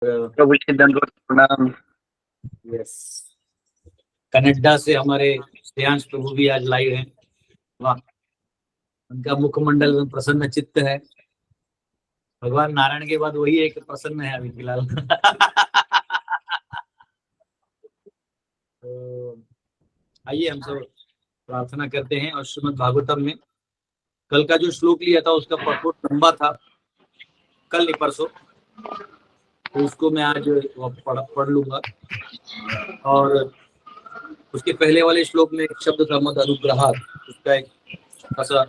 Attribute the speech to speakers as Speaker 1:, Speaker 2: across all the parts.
Speaker 1: प्रभु जी दंडवत प्रणाम।
Speaker 2: Yes, Canada से हमारे श्रेयांश प्रभु भी आज लाइव हैं। वाह, उनका मुखमंडल में प्रसन्न चित्त है। भगवान नारायण के बाद वही एक प्रसन्न है अभी फिलहाल। तो आइए हम सब प्रार्थना करते हैं। और श्रीमद् भागवतम में कल का जो श्लोक लिया था उसका पurport लंबा था, कल नहीं परसों, तो उसको मैं आज पढ़ लूंगा। और उसके पहले वाले श्लोक में एक शब्द था मद अनुग्रहात, उसका एक ऐसा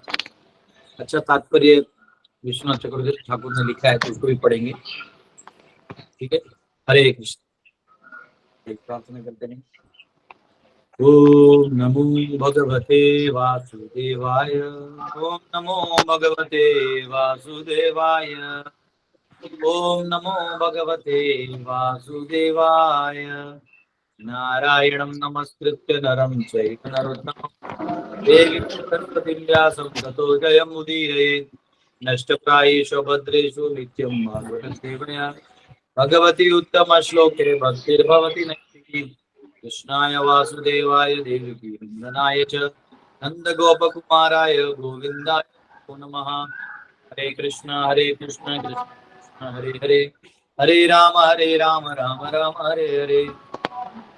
Speaker 2: अच्छा तात्पर्य विश्वनाथ चक्रवर्ती ठाकुर ने लिखा है, तो उसको भी पढ़ेंगे। ठीक है, हरे कृष्ण। प्रार्थना करते हैं। ओम नमो भगवते वासुदेवाय। ओम नमो भगवते वासुदेवाय। ओम नमो भगवते वासुदेवाय। नारायणं नमस्कृत्य नरं चैव नरोत्तमं देवीं सरस्वतीं व्यासं ततो जयमुदीरयेत्। नष्टप्रायेषु भद्रेषु नित्यं भागवतं सेवया भगवती उत्तम श्लोके भक्तिर्भवति नैतिकी। कृष्णाय वासुदेवाय देवकी नंदनाय च नंदगोपकुमाराय गोविन्दाय नमो नमः। हरे कृष्ण कृष्ण कृष्ण हरे हरे, हरे राम राम राम हरे हरे।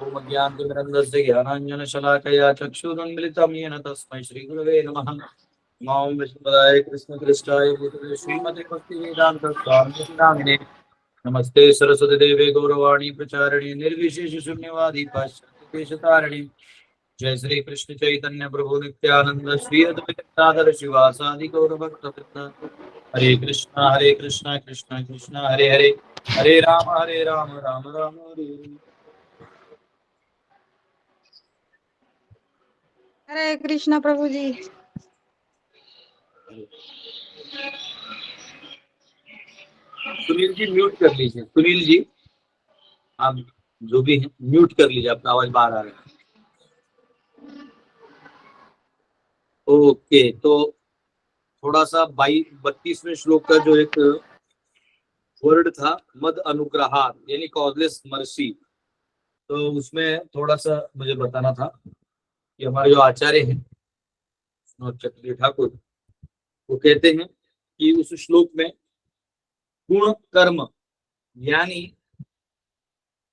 Speaker 2: ओम ज्ञानतिमिरन्धस्य ज्ञानाञ्जनशलाकया चक्षुरुन्मिलितं येन तस्मै श्रीगुरवे नमः। नमो विष्णुपदाय कृष्णकृष्णाय भूतले श्रीमते भक्तिवेदान्त स्वामिने नामिने। नमस्ते सरस्वती देवे गौरवाणी प्रचारिणी निर्विशेष शून्यवादी पाश्चात्य देशतारिणी। जय श्री कृष्ण चैतन्य प्रभु नित्यानंद श्री अद्वैत शिवासादि गौरभक्तवृंद। हरे कृष्णा कृष्ण कृष्ण हरे हरे, हरे राम राम राम हरे हरे।
Speaker 3: हरे कृष्णा प्रभु जी।
Speaker 2: सुनील जी म्यूट कर लीजिए, सुनील जी आप जो भी हैं म्यूट कर लीजिए, अपना आवाज बाहर आ रहा है। ओके, तो थोड़ा सा 32वें श्लोक का जो एक वर्ड था मद अनुग्रहात यानी कॉजलेस मर्सी, तो उसमें थोड़ा सा मुझे बताना था कि हमारे जो आचार्य हैं चक्रवर्ती ठाकुर, वो कहते हैं कि उस श्लोक में गुण कर्म यानी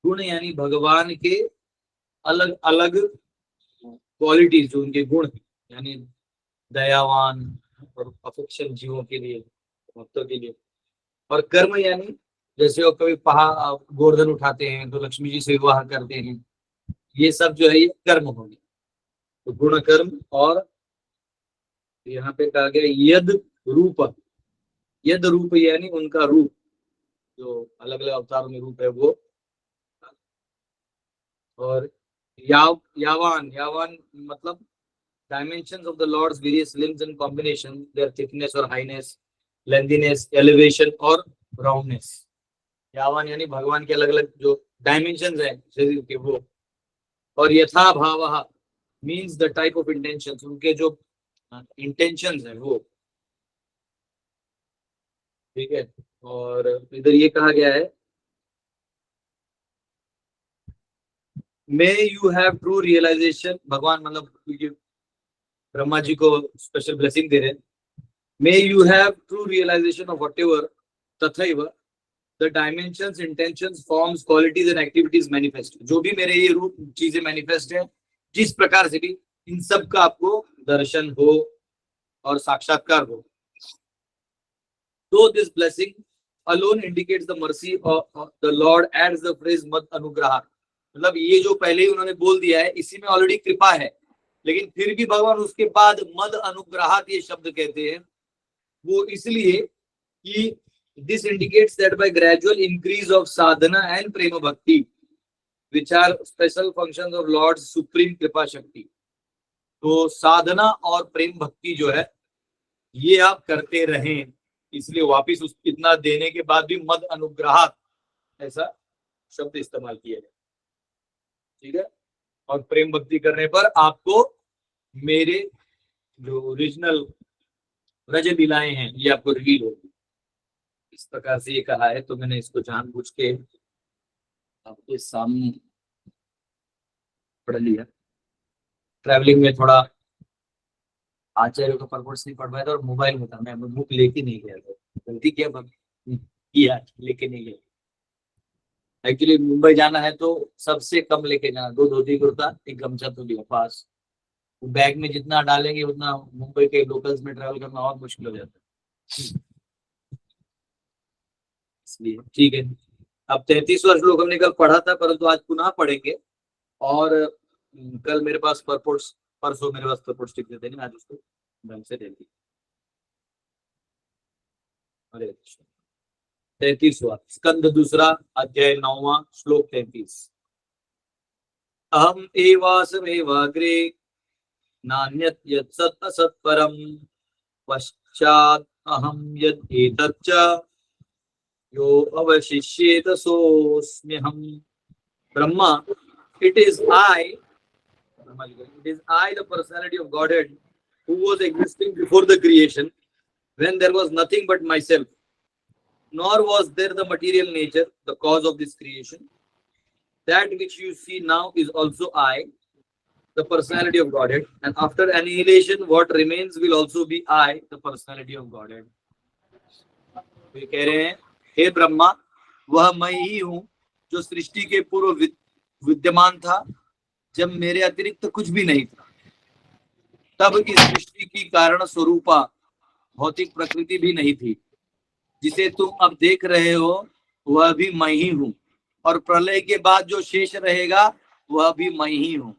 Speaker 2: गुण यानी भगवान के अलग अलग क्वालिटीज, जो उनके गुण हैं, यानी दयावान और अफेक्शन जीवों के लिए, भक्तों के लिए। और कर्म यानी जैसे वो कभी पहाड़ गोवर्धन उठाते हैं तो लक्ष्मी जी से विवाह करते हैं, ये सब जो है ये कर्म हो गए। तो गुण कर्म, और यहाँ पे कहा गया यद रूप। यद रूप यानी उनका रूप, जो अलग अलग अवतारों में रूप है वो। और यावान, यावान मतलब dimensions of the Lord's various limbs and combination, their thickness or highness, lengthiness, elevation और roundness। यावान यानी भगवान के अलग अलग जो डायमेंशन है शरीर के वो। और यथा भाव means the type of intention, उनके जो इंटेंशन है वो। ठीक है, और इधर ये कहा गया है may you have true realization. भगवान मतलब ब्रह्मा जी को स्पेशल ब्लेसिंग दे रहे हैं। May you have true realisation of whatever तथैव the dimensions, intentions, forms, qualities and activities manifest. जो भी मेरे ये रूप चीजें मैनिफेस्ट है, जिस प्रकार से भी, इन सब का आपको दर्शन हो और साक्षात्कार हो। तो this blessing alone indicates the mercy of the Lord, adds the phrase मद अनुग्रह। मतलब ये जो पहले ही उन्होंने बोल दिया है, इसी में ऑलरेडी कृपा है, लेकिन फिर भी भगवान उसके बाद मद अनुग्रहात ये शब्द कहते हैं। वो इसलिए कि this indicates that by gradual increase of sadhana and prema bhakti, which are special functions of Lord's supreme कृपा शक्ति, तो साधना और प्रेम भक्ति जो है ये आप करते रहें। इसलिए वापिस उस इतना देने के बाद भी मद अनुग्रहात ऐसा शब्द इस्तेमाल किया जाए। ठीक है, और प्रेम भक्ति करने पर आपको मेरे जो ओरिजिनल रज लीलाएं हैं ये आपको रिवील होगी। इस प्रकार से ये कहा है, तो मैंने इसको जानबूझ के आपके सामने पढ़ लिया। ट्रैवलिंग में थोड़ा आचार्य का परपोर्ट्स नहीं पढ़ पाया था और मोबाइल में था, मैं बुक लेके नहीं गया था, गलती किया लेके नहीं गया। एक्चुअली मुंबई जाना है तो सबसे कम लेके जाना, 2 धोती कुर्ता, 1 गमछा तो लिया पास। बैग में जितना डालेंगे उतना मुंबई के लोकल्स में ट्रैवल करना और मुश्किल हो जाता है, इसलिए ठीक है। अब 33वां श्लोक हमने कल पढ़ा था, परंतु आज पुनः पढ़ेंगे। और कल मेरे पास परपोर्ट्स, परसों मेरे पास परपोर्ट्स लिख देते नहीं, आज उसको ढंग से दे दी। अरे 33वां स्कंद दूसरा अध्याय 9वां श्लोक 33। अहम एवासमेवाग्रे नान्यत् यत् सत् असत् परम पश्चात् अहम यद् एतच्च यो अवशिष्येत सोऽस्म्यहम्। Brahma, it is I, the personality of Godhead, who was existing before the creation, when there was nothing but myself, nor was there the material nature, the cause of this creation. That which you see now is also I, the personality of Godhead, and after annihilation, what remains will also be I, the personality of Godhead. वे कह रहे हैं, हे ब्रह्मा, वह मैं ही हूँ जो सृष्टि के पूर्व विद्यमान था, जब मेरे अतिरिक्त कुछ भी नहीं था। तब इस सृष्टि की कारण स्वरूपा भौतिक प्रकृति भी नहीं थी। जिसे तुम अब देख रहे हो वह भी मैं ही हूँ, और प्रलय के बाद जो शेष रहेगा वह भी मैं ही हूँ।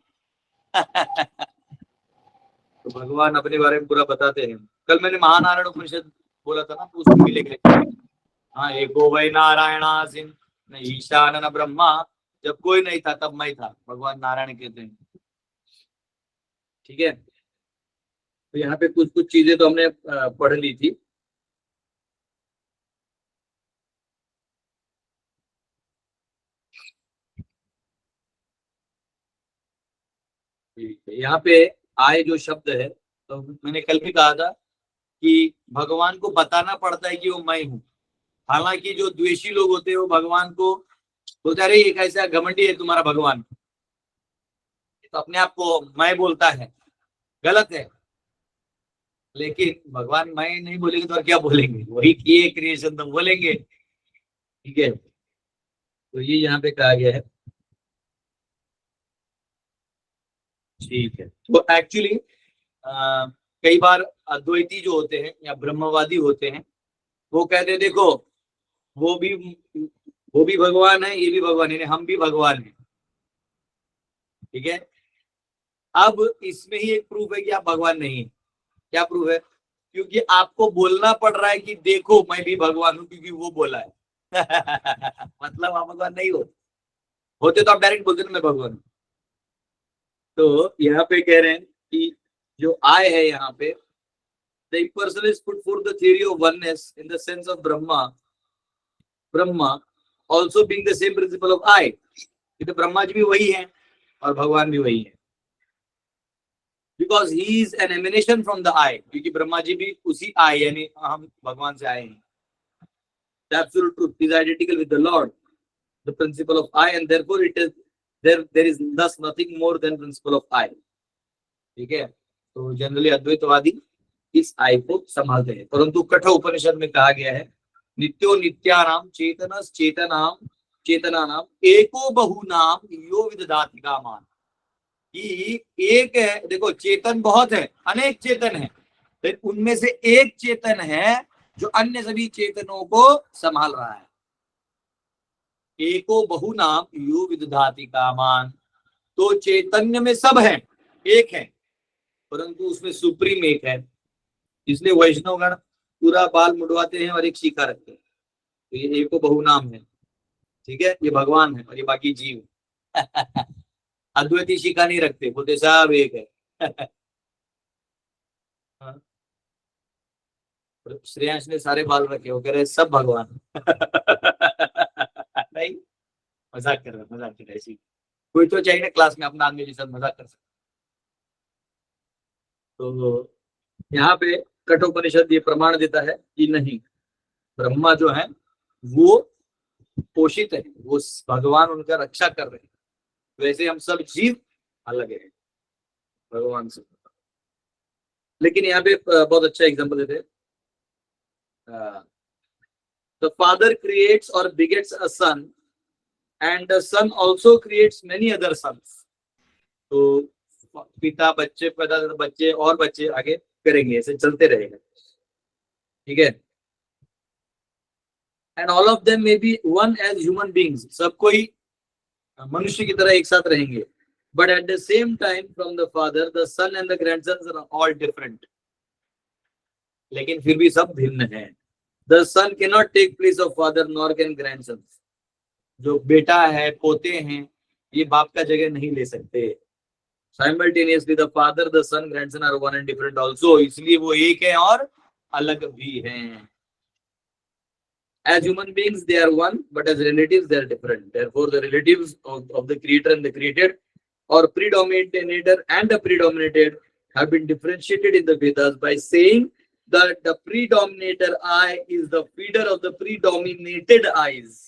Speaker 2: तो भगवान अपने बारे में पूरा बताते हैं। कल मैंने महानारायण उपनिषद बोला था ना, तो उसको भी लेकर हाँ, एको वै नारायणासिन न ईशान न ब्रह्मा, जब कोई नहीं था तब मैं था, भगवान नारायण कहते हैं। ठीक है, तो यहाँ पे कुछ कुछ चीजें तो हमने पढ़ ली थी। यहाँ पे आय जो शब्द है, तो मैंने कल भी कहा था कि भगवान को बताना पड़ता है कि वो मैं हूँ। हालांकि जो द्वेषी लोग होते हैं वो भगवान को बोलते, अरे ये कैसा घमंडी है तुम्हारा भगवान, तो अपने आप को मैं बोलता है, गलत है। लेकिन भगवान मैं नहीं बोलेंगे तो और क्या बोलेंगे, वही किए क्रिएशन तो बोलेंगे। ठीक है, तो ये यहाँ पे कहा गया है। ठीक है, तो एक्चुअली कई बार अद्वैती जो होते हैं या ब्रह्मवादी होते हैं, वो कहते हैं देखो वो भी भगवान है, ये भी भगवान है, हम भी भगवान हैं। ठीक है, अब इसमें ही एक प्रूफ है कि आप भगवान नहीं है। क्या प्रूफ है? क्योंकि आपको बोलना पड़ रहा है कि देखो मैं भी भगवान हूं, क्योंकि वो बोला है। मतलब आप भगवान नहीं होते तो आप डायरेक्ट बोलते ना मैं भगवान हूं। तो यहाँ पे कह रहे हैं कि जो आय है यहाँ पे, the impersonalists put forth the theory of oneness in the sense of Brahma also being the same principle of I. तो ब्रह्मा जी भी वही है और भगवान भी वही है, because he is an emanation from the I, क्योंकि ब्रह्मा जी भी उसी I यानी हम भगवान से आए हैं। The absolute truth is identical with the Lord, the principle of I, and therefore it is there is thus nothing more than principle of I. ठीक है, तो जनरली अद्वैतवादी इस I को संभालते हैं, परंतु कठोर उपनिषद में कहा गया है नित्यो नित्यानाम चेतनस चेतनानाम एको बहुनाम यो विदधाति कामान। कि एक है, देखो चेतन बहुत है, अनेक चेतन है, लेकिन उनमें से एक चेतन है जो अन्य सभी चेतनों को संभाल रहा है। एको बहुनाम यो विदधाति कामान, तो चैतन्य में सब है, एक है, परंतु उसमें सुप्रीम एक है। इसलिए वैष्णवगण पूरा बाल मुड़वाते हैं और एक शिखा रखते हैं, तो ये एको बहुनाम है। ठीक है, ये भगवान है और ये बाकी जीव। अद्वैती शिखा नहीं रखते, बोलते सब एक है। श्रेयांश ने सारे बाल रखे, वो कह रहे सब भगवान। नहीं, मजाक कर रहा है ऐसी। कोई तो चाहिए ना क्लास में अपना आदमी के साथ मजाक कर सकता। तो यहाँ पे कठोपनिषद ये प्रमाण देता है कि नहीं, ब्रह्मा जो है वो पोषित है, वो भगवान उनका रक्षा कर रहे हैं। वैसे हम सब जीव अलग है भगवान से। लेकिन यहाँ पे बहुत अच्छा एग्जांपल देते हैं, द फादर क्रिएट्स और begets a son and the son also creates many other sons. तो पिता बच्चे पैदा, बच्चे और बच्चे आगे करेंगे, ऐसे चलते रहेगा, ठीक है। And all of them may be one as human beings, सब कोई मनुष्य की तरह एक साथ रहेंगे, but at the same time from the father the son and the grandsons are all different. लेकिन फिर भी सब भिन्न है। The son can not take place of father nor can grandsons. जो बेटा है, पोते हैं, ये बाप का जगह नहीं ले सकते। Simultaneously the father the son grandson are one and different also, इसलिए वो एक है और अलग भी हैं। As human beings they are one, but as relatives they are different. Therefore the relatives of the creator and the created, or predominator and the predominated, have been differentiated in the Vedas by saying that the predominator eye is the feeder of the predominated eyes.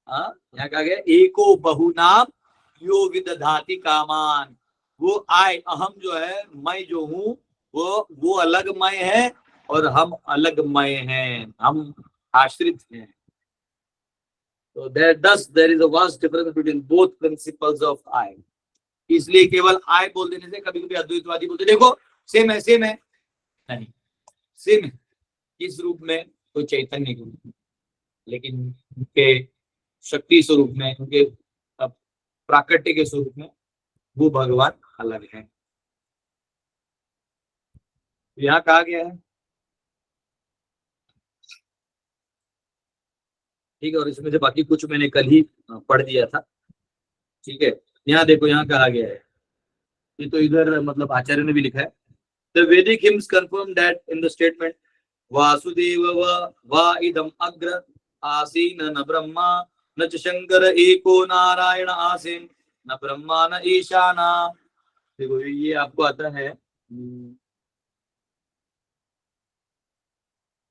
Speaker 2: यहाँ कहा गया एको बहुनाम यो विदधाति कामान। वो आय, अहम जो है, मैं जो हूँ, वो अलग मैं है और हम अलग मैं हैं, हम आश्रित हैं। So there is a vast difference between both principles of I. इसलिए केवल I बोल देने से कभी कभी अद्वैतवादी बोलते देखो सेम है, नहीं, सेम है किस रूप में? तो चैतन्य के रूप में, लेकिन उनके शक्ति स्वरूप में, उनके प्राकट्य के स्वरूप में वो भगवान अलग है। यहाँ कहा गया है, ठीक है, और इसमें से बाकी कुछ मैंने कल ही पढ़ दिया था, ठीक है। यहाँ देखो, यहाँ कहा गया है, ये तो इधर मतलब आचार्य ने भी लिखा है, द वैदिक hymns confirm that in the statement Vasudev वा इदम अग्र आसीन न ब्रह्मा न च शंकर एको नारायण आसीन न ब्रह्मा न ईशाना। देखो ये आपको आता है,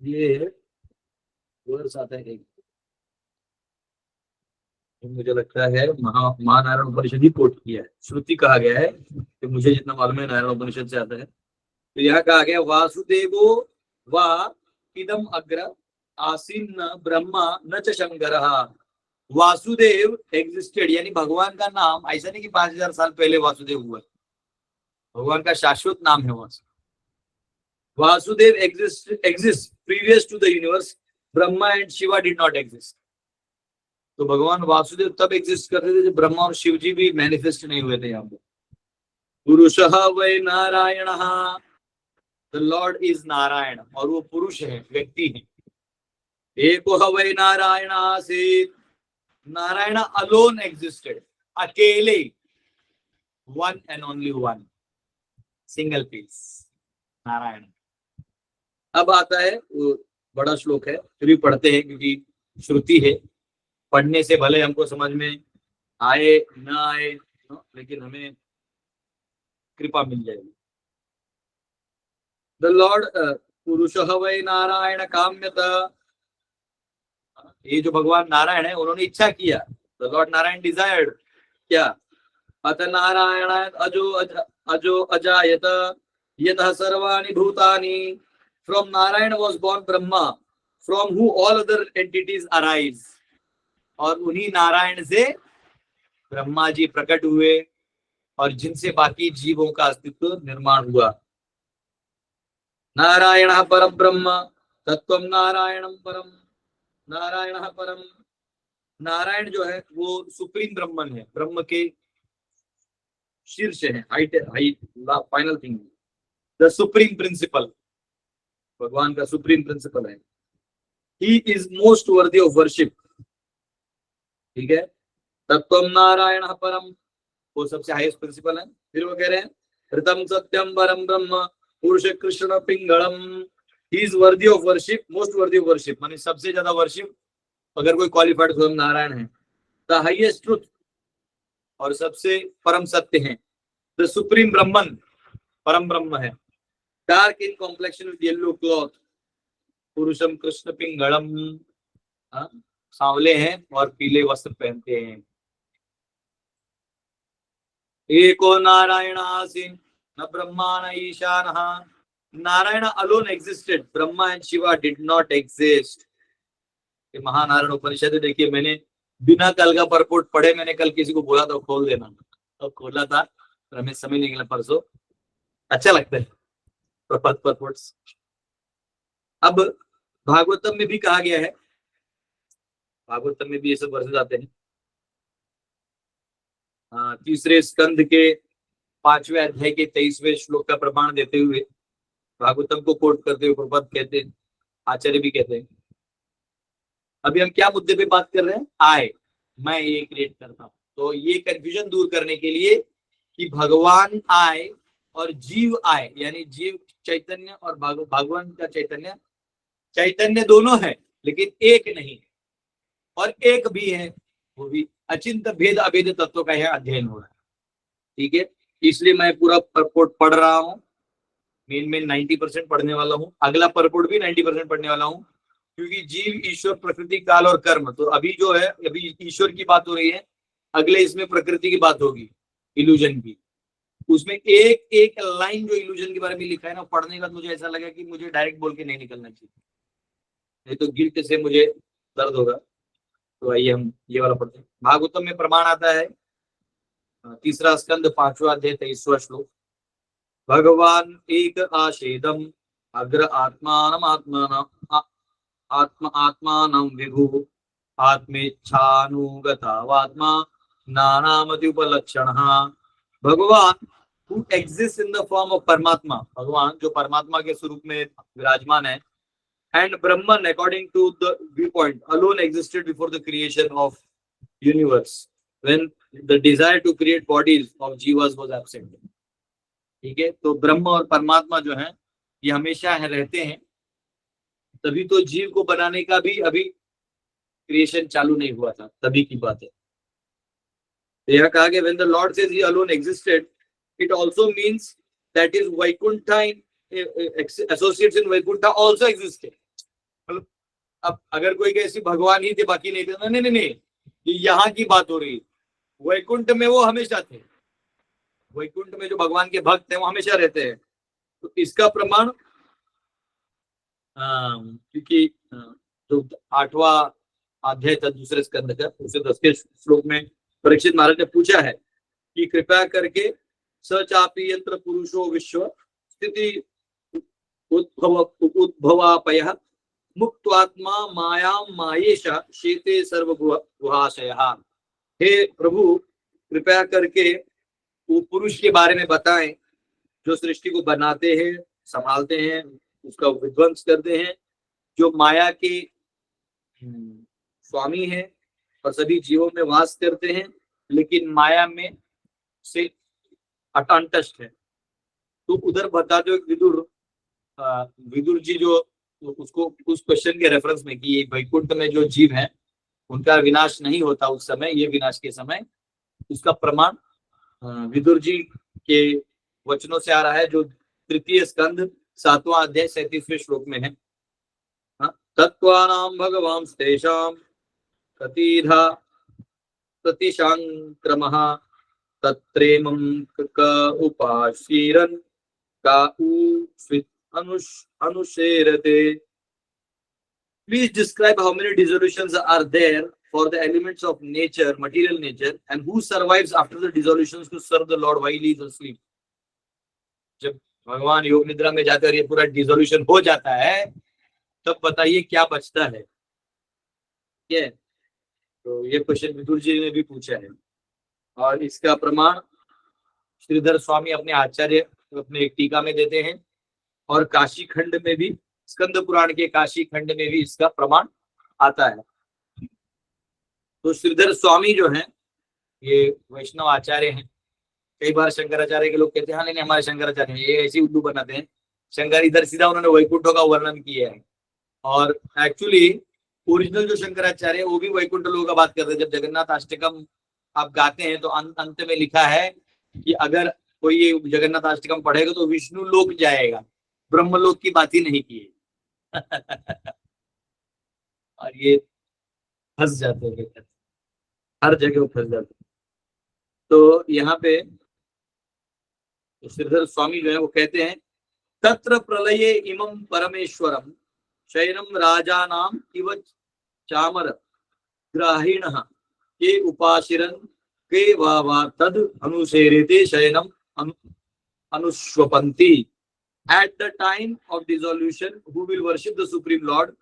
Speaker 2: ये वर्ष आता है, मुझे लगता है महानारायण उपनिषद ही कोट किया है। श्रुति कहा गया है कि मुझे जितना मालूम है नारायण उपनिषद से आता है। तो यहाँ कहा गया वासुदेवो वा इदम अग्र आसीन न ब्रह्मा न च शंकर। वासुदेव एग्जिस्टेड, यानी भगवान का नाम ऐसा नहीं कि 5000 साल पहले वासुदेव हुआ, भगवान का शाश्वत नाम है Vasudev. Vasudev exist previous to the universe, Brahma and Shiva did not exist. तो भगवान वासुदेव तब एग्जिस्ट करते थे जब ब्रह्मा और शिव जी भी मैनिफेस्ट नहीं हुए थे। यहाँ पे पुरुषः वै Narayana, the lord is Narayana, और वो पुरुष है, व्यक्ति है। एको वै नारायण आसीत्, नारायण अलोन एग्जिस्टेड, अकेले, one and only one, single piece Narayan. अब आता है वो बड़ा श्लोक है, फिर भी पढ़ते हैं क्योंकि श्रुति है, पढ़ने से भले हमको समझ में आए न आए, लेकिन हमें कृपा मिल जाएगी। द लॉर्ड पुरुषः वै नारायण काम्यत, ये जो भगवान नारायण है उन्होंने इच्छा किया, द लॉर्ड नारायण डिजायर्ड क्या? अत नारायण अजो अजायत यतः सर्वाणि भूतानि, from Narayan was born Brahma, from who all other entities arise. और उन्हीं नारायण से ब्रह्मा जी प्रकट हुए और जिनसे बाकी जीवों का अस्तित्व निर्माण हुआ। नारायण परम ब्रह्म तत्वम नारायणम परम, नारायण परम, नारायण जो है वो सुप्रीम ब्रह्मन है, ब्रह्म के शीर्ष है, height final thing, the supreme principle, भगवान का सुप्रीम प्रिंसिपल है। He is most worthy of worship, ठीक है। तत्वम नारायण परम, वो सबसे हाईएस्ट प्रिंसिपल है। फिर वो कह रहे हैं ऋतम सत्यम परम ब्रह्म पुरुष कृष्ण पिंगलम, he is worthy of worship, most worthy of worship, माने सबसे ज्यादा वर्शिप अगर कोई क्वालिफाइड तो नारायण है। द हाईएस्ट ट्रुथ, और सबसे परम सत्य है। द सुप्रीम ब्रह्मन, परम ब्रह्म है। Dark in complexion with yellow cloth, पुरुषम कृष्ण पिंगलम, सांवले हैं और पीले वस्त्र पहनते हैं। एको नारायण आसीन न ब्रह्मा न Ishana. Narayan alone existed, Brahma and Shiva did not exist. ये महानारायण उपनिषद देखिए, मैंने बिना कल का परपोट पढ़े मैंने कल किसी को बोला था खोल देना, तो खोला था पर हमें समय नहीं निकला परसों। अच्छा लगता है परपोट्स। अब भागवतम में भी कहा गया है, भागवतम में भी ये सब वर्षित आते हैं। तीसरे स्कंद के 5वें अध्याय के 23वें श्लोक का प्रमाण देते हुए भागवतम को कोट करते हुए प्रपद कहते हैं, आचार्य भी कहते हैं। अभी हम क्या मुद्दे पे बात कर रहे हैं? आय, मैं ये क्रिएट करता हूं। तो ये कंफ्यूजन दूर करने के लिए कि भगवान आय और जीव आय, यानी जीव चैतन्य और भगवान का चैतन्य, चैतन्य दोनों है लेकिन एक नहीं, और एक भी है वो भी अचिंत भेद अभेद तत्व का यह अध्ययन हो रहा है। ठीक है, इसलिए मैं पूरा परपोर्ट पढ़ रहा हूँ। मेन 90% पढ़ने वाला हूँ, अगला परपोर्ट भी 90% पढ़ने वाला हूँ, क्योंकि जीव, ईश्वर, प्रकृति, काल और कर्म। तो अभी जो है, अभी ईश्वर की बात हो रही है, अगले इसमें प्रकृति की बात होगी, इल्यूजन की। उसमें एक एक लाइन जो इल्यूजन के बारे में लिखा है ना, पढ़ने का मुझे ऐसा लगा कि मुझे डायरेक्ट बोल के नहीं निकलना चाहिए, नहीं तो गिल्ट से मुझे दर्द होगा। तो आइए हम ये वाला पढ़ते हैं। भागवतम में प्रमाण आता है, तीसरा स्कंद 5वां अध्याय 23वां श्लोक। भगवान एक आशेदम अग्र आत्मानम आत्मानं विभु आत्मेच्छानुगतावात्मा नानामति उपलक्षणः। भगवान who exists in the form of परमात्मा, भगवान जो परमात्मा के स्वरूप में विराजमान है, and Brahman according to the viewpoint alone existed before the creation of universe when the desire to create bodies of jivas was absent। ठीक है, तो ब्रह्म और परमात्मा जो है ये हमेशा रहते हैं, तभी तो जीव को बनाने का भी अभी क्रिएशन चालू नहीं हुआ था, तभी की बात है। यह कहा गया when the Lord says he alone existed, it also means that is Vaikuntha associates in Vaikuntha also existed। मतलब अब अगर कोई ऐसी भगवान ही थे बाकी नहीं थे, नहीं नहीं नहीं, ये यहाँ की बात हो रही। वैकुंठ में वो हमेशा थे, वैकुंठ में जो भगवान के भक्त हैं वो हमेशा रहते हैं। तो इसका प्रमाण क्योंकि जो 8वां अध्याय था दूसरे स्कंद का, उससे 10वें श्लोक में परीक्षित महाराज ने पूछा है कि कृपया करके सचापि यंत्र पुरुषो विश्व स्थिति उद्भवापय मुक्त्वात्मा मायां मायेशा शेते सर्व गुहाशयः। हे प्रभु, कृपया करके वो पुरुष के बारे में बताएं जो सृष्टि को बनाते हैं, संभालते हैं, उसका विध्वंस करते हैं, जो माया के स्वामी है और सभी जीवों में वास करते हैं, लेकिन माया में से अटंटस्ट है। तो उधर बता दो विदुर जी जो उसको उस क्वेश्चन के रेफरेंस में कि वैकुंठ में जो जीव हैं उनका विनाश नहीं होता उस समय, ये विनाश के समय, उसका प्रमाण विदुर जी के वचनों से आ रहा है, जो तृतीय स्कंद 7वां अध्याय 37वें श्लोक में है। तत्वानां भगवान तेषां कतिधा प्रतिशांक्रमः तत्रेमं क उपाशीरन् का अनुशेरते। Please describe how many dissolutions are there for the elements of nature, material nature, and who survives after the dissolutions to serve the Lord while he is asleep। जब भगवान योग निद्रा में जाते और ये पूरा डिसोल्यूशन हो जाता है, तब बताइए क्या बचता है। ठीक है, तो ये क्वेश्चन विदुर जी ने भी पूछा है, और इसका प्रमाण श्रीधर स्वामी अपने आचार्य अपने एक टीका में देते हैं, और काशी खंड में भी, स्कंद पुराण के काशी खंड में भी इसका प्रमाण आता है। तो श्रीधर स्वामी जो है ये वैष्णव आचार्य हैं। कई बार शंकराचार्य के लोग कहते हैं हाँ नहीं हमारे शंकराचार्य ये ऐसी उल्लू बनाते हैं। शंकर इधर सीधा उन्होंने वैकुंठों का वर्णन किया है, और एक्चुअली ओरिजिनल जो शंकराचार्य है वो भी वैकुंठ लोगों का बात करते हैं। जब जगन्नाथ अष्टकम आप गाते हैं तो अंत में लिखा है कि अगर कोई ये जगन्नाथ अष्टकम पढ़ेगा तो विष्णु लोक जाएगा, ब्रह्मलोक की बात ही नहीं की है। और ये फंस जाते हैं, हर जगह वो फंस जाते हैं। तो यहाँ पे श्रीधर स्वामी जो है वो कहते हैं, तत्र प्रलये इमं परमेश्वरम शयनम राजानाम इव चामर ग्राहीणः के उपाशिरन के वा तद अनुसेरेते शयनम अनुश्वपन्ति। At the time of dissolution, who will worship the Supreme Lord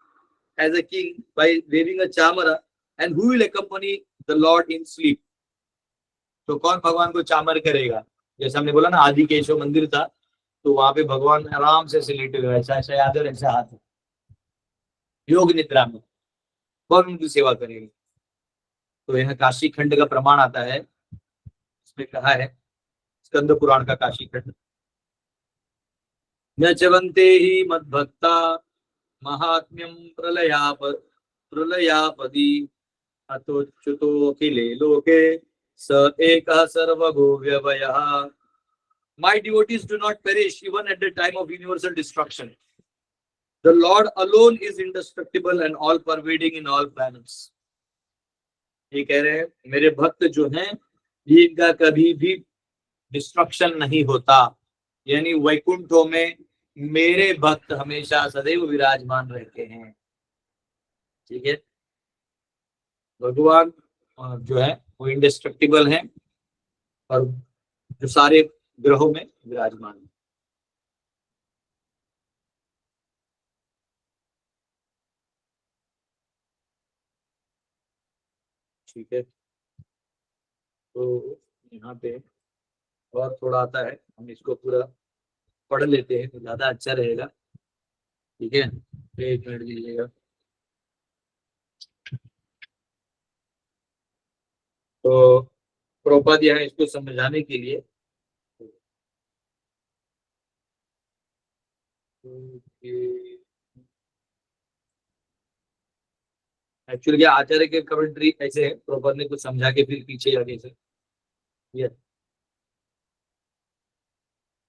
Speaker 2: as a king by waving a chamara, and who will accompany the Lord in sleep? तो कौन भगवान को चामर करेगा? जैसे हमने बोला ना, आदि केशव मंदिर था, तो वहां पे भगवान आराम से लेटे हुए, ऐसा ऐसा याद है, ऐसा हाथ योग निद्रा में, कौन उनकी सेवा करेगा? तो यह काशी खंड का प्रमाण आता है, इसमें कहा है स्कंद पुराण का काशी खंड, न चवन्ते ही मद्भक्ता महात्म्यम प्रलयापदी अतोच्युतोऽखिले लोके स एकः सर्वगो व्यवयः। My devotees do not perish even at the time of universal destruction. The Lord alone is indestructible and all pervading in all planets. ये कह रहे हैं मेरे भक्त जो हैं इनका कभी भी डिस्ट्रक्शन नहीं होता, यानी वैकुंठों में मेरे भक्त हमेशा सदैव विराजमान रहते हैं। ठीक है, भगवान जो है वो इंडेस्ट्रक्टिबल है और जो सारे ग्रहों में विराजमान है। ठीक है, तो यहाँ पे और थोड़ा आता है, हम इसको पूरा पढ़ लेते हैं तो ज्यादा अच्छा रहेगा। ठीक है, 1 मिनट दीजिएगा। तो प्रभुपाद यहाँ इसको समझाने के लिए एक्चुअली क्या आचार्य के कमेंट्री ऐसे है, प्रभुपाद ने कुछ समझा के फिर पीछे आगे से ये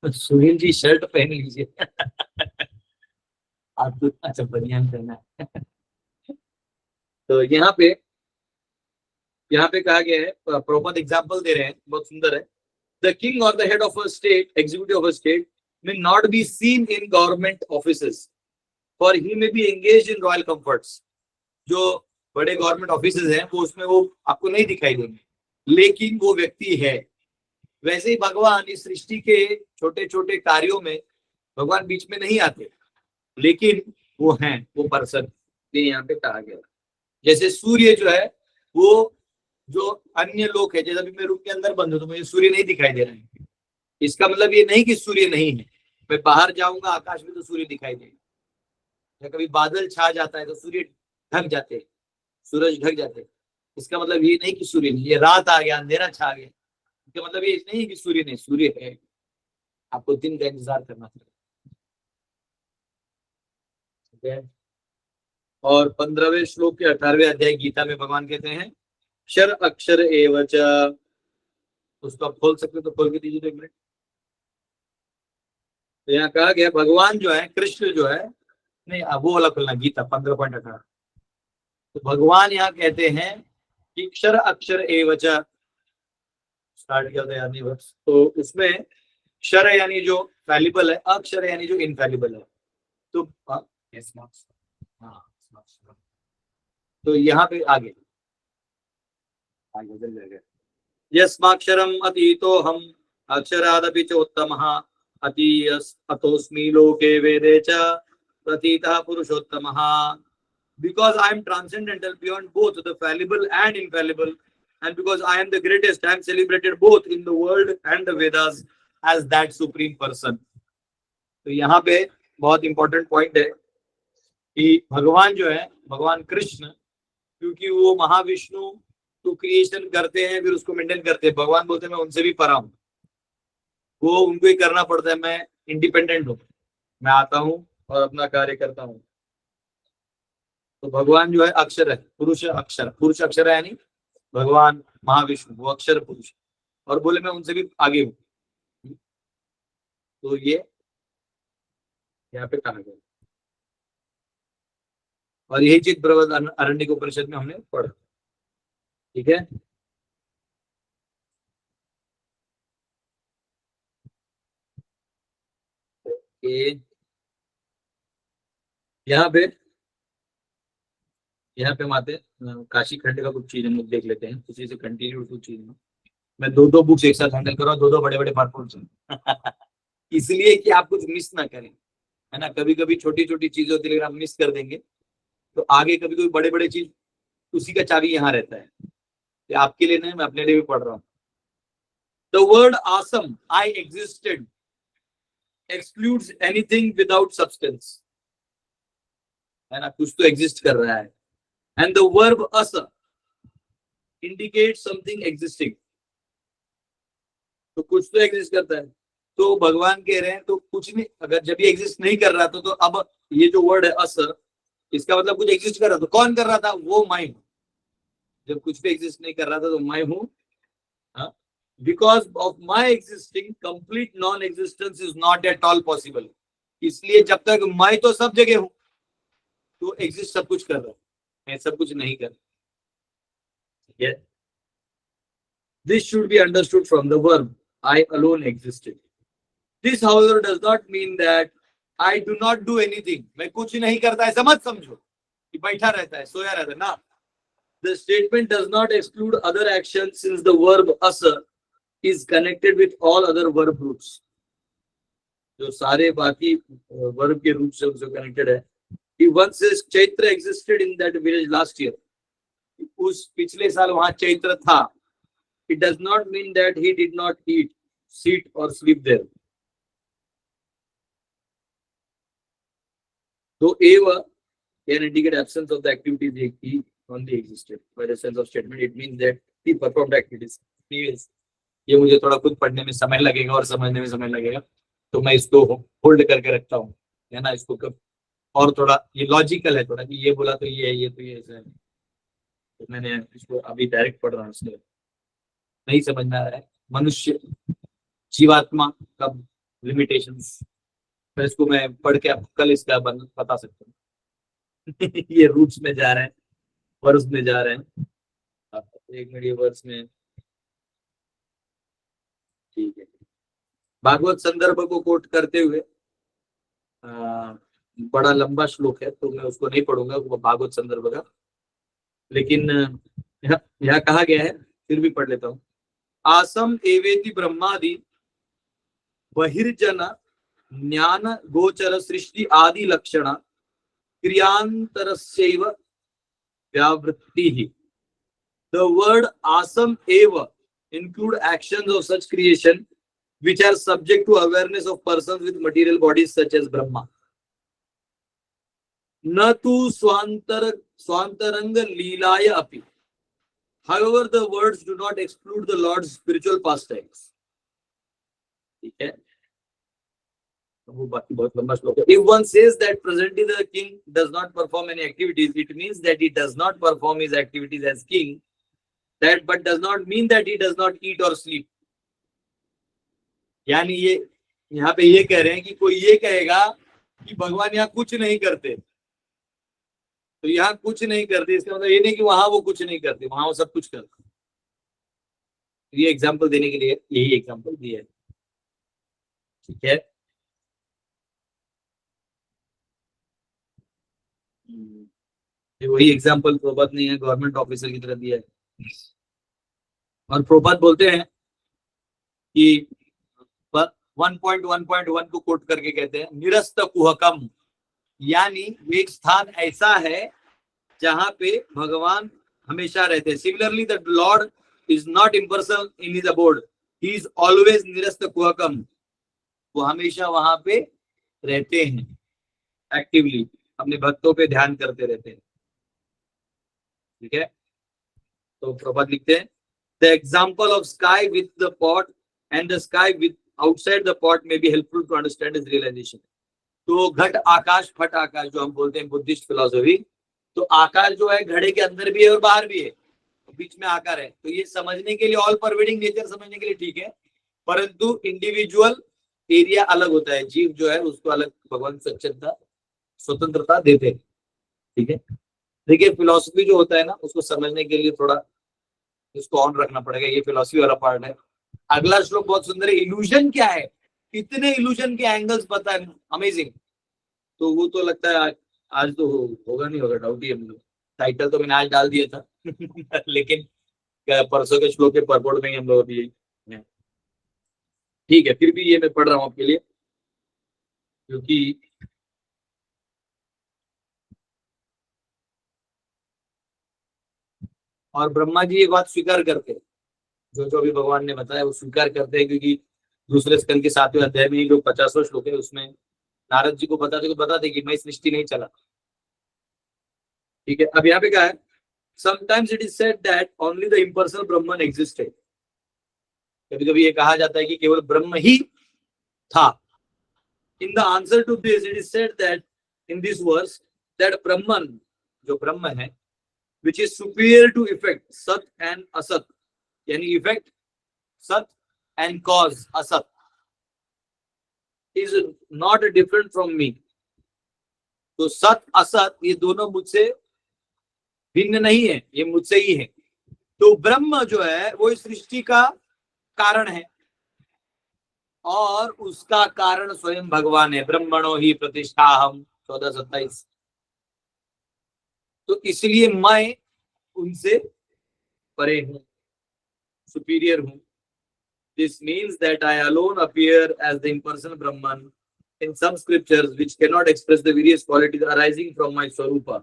Speaker 2: सुनील जी शर्ट पहन लीजिए आपको अच्छा बनियान पहना है तो यहाँ पे कहा गया है, प्रॉपर एग्जांपल दे रहे हैं, बहुत सुंदर है। द किंग और the head of a state, executive of a state may not be seen in government offices for he may be engaged in royal comforts। जो बड़े गवर्नमेंट ऑफिसेज हैं वो उसमें वो आपको नहीं दिखाई देंगे, लेकिन वो व्यक्ति है। वैसे ही भगवान इस सृष्टि के छोटे छोटे कार्यों में भगवान बीच में नहीं आते, लेकिन वो हैं, वो पर्सन यहाँ पे कहा गया। जैसे सूर्य जो है वो जो अन्य लोग है, जैसे अभी मैं रूम के अंदर बंद हूं तो मुझे सूर्य नहीं दिखाई दे रहा है, इसका मतलब ये नहीं कि सूर्य नहीं है। मैं बाहर जाऊंगा आकाश में तो सूर्य दिखाई देगा, या कभी बादल छा जाता है तो सूर्य ढक जाते हैं, सूरज ढक जाते हैं, इसका मतलब ये नहीं कि सूर्य नहीं। ये रात आ गया, अंधेरा छा गया, इसका मतलब ये नहीं कि सूर्य नहीं, सूर्य है, आपको दिन का इंतजार करना पड़ेगा। और 15वें श्लोक के 18वें अध्याय गीता में भगवान कहते हैं क्षर अक्षर एवच, उसको आप खोल सकते तो खोल के दीजिए 1 मिनट। तो यहाँ कहा गया भगवान जो है, कृष्ण जो है, नहीं वो वाला खोलना, गीता 15.18। तो भगवान यहाँ कहते हैं कि क्षर अक्षर एवच, स्टार्ट किया था याद नहीं बस, तो उसमें क्षर यानी जो फैलिबल है, अक्षर यानी जो इनफैलिबल है। तो तो यहाँ पे आगे यस्माक्षरम अतीतो हम अक्षरादपि चोत्तमः अतोस्मि लोके वेदे च प्रतीतः पुरुषोत्तमः। Because I am transcendental beyond both the fallible and infallible, and because I am the greatest, I am celebrated both in the world and the Vedas as that supreme person। तो यहाँ पे बहुत इंपॉर्टेंट पॉइंट है कि भगवान जो है, भगवान कृष्ण, क्योंकि वो महाविष्णु तो क्रिएशन करते हैं फिर उसको मेंटेन करते हैं, भगवान बोलते हैं मैं उनसे भी परा हूँ, वो उनको ही करना पड़ता है, मैं इंडिपेंडेंट हूँ, मैं आता हूँ और अपना कार्य करता हूँ। तो भगवान जो है अक्षर है, पुरुष अक्षर, पुरुष अक्षर है, यानी भगवान महाविष्णु वो अक्षर पुरुष, और बोले मैं उनसे भी आगे हूँ। तो ये यहाँ पे कहा गया। और यही चीज बृहद आरण्यक उपनिषद में हमने पढ़ा। ठीक है, कि यहाँ पे हम आते हैं काशी खंड का कुछ चीज हम लोग देख लेते हैं, उसी से कंटिन्यू कुछ चीज में मैं दो बुक्स एक साथ हैंडल कर रहा हूँ, दो बड़े बड़े पार्ट इसलिए कि आप कुछ मिस ना करें, है ना। कभी कभी छोटी छोटी चीजें होती है, लेकिन आप मिस कर देंगे तो आगे कभी कभी बड़े बड़े चीज, उसी का चाबी यहाँ रहता है। ये आपके लिए नहीं, मैं अपने लिए भी पढ़ रहा हूँ। द वर्ड आसम, I existed, excludes anything without substance, है ना, कुछ तो एग्जिस्ट कर रहा है। एंड द वर्ब अस इंडिकेट समथिंग एग्जिस्टिंग, तो कुछ तो एग्जिस्ट करता है। तो भगवान कह रहे हैं तो कुछ नहीं, अगर जब ये एग्जिस्ट नहीं कर रहा तो अब ये जो वर्ड है अस, इसका मतलब कुछ एग्जिस्ट कर रहा, तो कौन कर रहा था? वो मैं हूं। जब कुछ भी एग्जिस्ट नहीं कर रहा था तो मैं हूं। Because of my existing complete non existence is not at all possible. इसलिए जब तक मैं तो सब जगह हूं तो एग्जिस्ट सब कुछ कर रहा है, मैं सब कुछ नहीं कर। ठीक है, this should be understood from the verb I alone existed. This however does not mean that I do not do anything. मैं कुछ नहीं करता, ऐसा मत समझो कि बैठा रहता है, सोया रहता है ना। The statement does not exclude other actions since the verb asa is connected with all other verb roots. जो सारे बाकी वर्ब के रूट से उनसे कनेक्टेड है। He once says Chaitra existed in that village last year. उस पिछले साल वहां चैत्र था। It does not mean that he did not eat, sit or sleep there. So eva can indicate absence of the activities he only existed. By the sense of statement, it means that he performed activities. ये मुझे थोड़ा खुद पढ़ने में समय लगेगा और समझने में समय लगेगा, तो मैं इसको होल्ड करके रखता हूँ, है ना। इसको कब और थोड़ा ये लॉजिकल है थोड़ा, कि ये बोला तो ये है, ये तो ये ऐसा है। तो मैंने इसको अभी डायरेक्ट पढ़ रहा हूँ, इसलिए नहीं समझ में आ रहा है। मनुष्य जीवात्मा का लिमिटेशंस, फिर इसको मैं पढ़ के आपको कल इसका बता सकता हूँ। ये रूट्स में जा रहे हैं, वर्स में जा रहे हैं। एक मिनट, ये वर्स में, ठीक है। भागवत संदर्भ को कोट करते हुए बड़ा लंबा श्लोक है तो मैं उसको नहीं पढ़ूंगा, वो भागवत संदर्भ का, लेकिन यहाँ कहा गया है, फिर भी पढ़ लेता हूँ। आसम एवेति ब्रह्मादि बहिर्जन ज्ञान गोचर सृष्टि आदि लक्षण क्रियांतरस्यैव व्यावृत्तिः। The word asam eva include actions of such creation which are subject to awareness of persons with material bodies such as Brahma. न tu swantaranga leelaya api. However, the words do not exclude the Lord's spiritual pastimes. ठीक है, वो बाकी बहुत लंबा श्लोक है। If one says that presently the king does not perform any activities, it means that he does not perform his activities as king. That but does not mean that he does not eat or sleep. यानी ये यहाँ पे ये कह रहे हैं कि कोई ये कहेगा कि भगवान यहाँ कुछ नहीं करते, तो यहाँ कुछ नहीं करते इसका मतलब ये नहीं कि वहां वो कुछ नहीं करते, वहां वो सब कुछ करते। ये एग्जाम्पल देने के लिए यही एग्जाम्पल दिया है। ठीक है, ये वही एग्जाम्पल प्रभात नहीं है, गवर्नमेंट ऑफिसर की तरह दिया है। और प्रभात बोलते हैं कि 1.1.1 को कोट करके कहते हैं निरस्त कुहकम, यानी एक स्थान ऐसा है जहां पे भगवान हमेशा रहते हैं। Similarly the lord is not impersonal in his abode, he is always निरस्त कुहकम, वो हमेशा वहां पे रहते हैं, एक्टिवली अपने भक्तों पे ध्यान करते रहते हैं। ठीक है, तो प्रभात लिखते हैं the example of sky with the pot and the sky with outside the pot may be helpful to understand his realisation. तो घट आकाश फट आकाश जो हम बोलते हैं बुद्धिस्ट फिलोसफी, तो आकाश जो है घड़े के अंदर भी है और बाहर भी है, तो बीच में आकार है। तो ये समझने के लिए, ऑल परवेडिंग नेचर समझने के लिए ठीक है, परंतु इंडिविजुअल एरिया अलग होता है, जीव जो है उसको अलग भगवान स्वतंत्रता देते हैं। ठीक है, देखिए फिलॉसफी जो होता है ना, उसको समझने के लिए थोड़ा इसको ऑन रखना पड़ेगा, ये फिलॉसफी वाला पार्ट है। अगला श्लोक बहुत सुंदर है, इल्यूजन क्या है, इतने इल्यूजन के एंगल्स पता है, अमेजिंग। तो वो तो लगता है आज तो होगा नहीं होगा, डाउट ही है मुझे। टाइटल तो मैंने आज डाल दिया था लेकिन परसों के श्लोक के परपोर्ट में ही हम लोग अभी हैं। ठीक है, फिर भी ये मैं पढ़ रहा हूँ आपके लिए, क्योंकि और ब्रह्मा जी ये बात स्वीकार करते हैं, जो जो अभी भगवान ने बताया वो स्वीकार करते हैं, क्योंकि दूसरे स्कंद के 7वें अध्याय में ही जो 50वां श्लोक है उसमें नारद जी को बताते कि मैं सृष्टि नहीं चला। ठीक है, अब यहाँ पे क्या है, sometimes it is said that only the impersonal Brahman existed. कभी कभी ये कहा जाता है कि केवल ब्रह्म ही था। In the answer to this it is said that in this verse that Brahman, जो ब्रह्म है, which is superior to effect sat and asat, यानी effect sat and cause asat, is not different from me. तो सत असत ये दोनों मुझसे भिन्न नहीं है, ये मुझसे ही है। तो ब्रह्म जो है वो इस सृष्टि का कारण है, और उसका कारण स्वयं भगवान है। ब्रह्मणो ही प्रतिष्ठा हम 14:27। तो इसलिए मैं उनसे परे हूं, सुपीरियर हूं। This means that I alone appear as the impersonal Brahman in some scriptures which cannot express the various qualities arising from my Swarupa.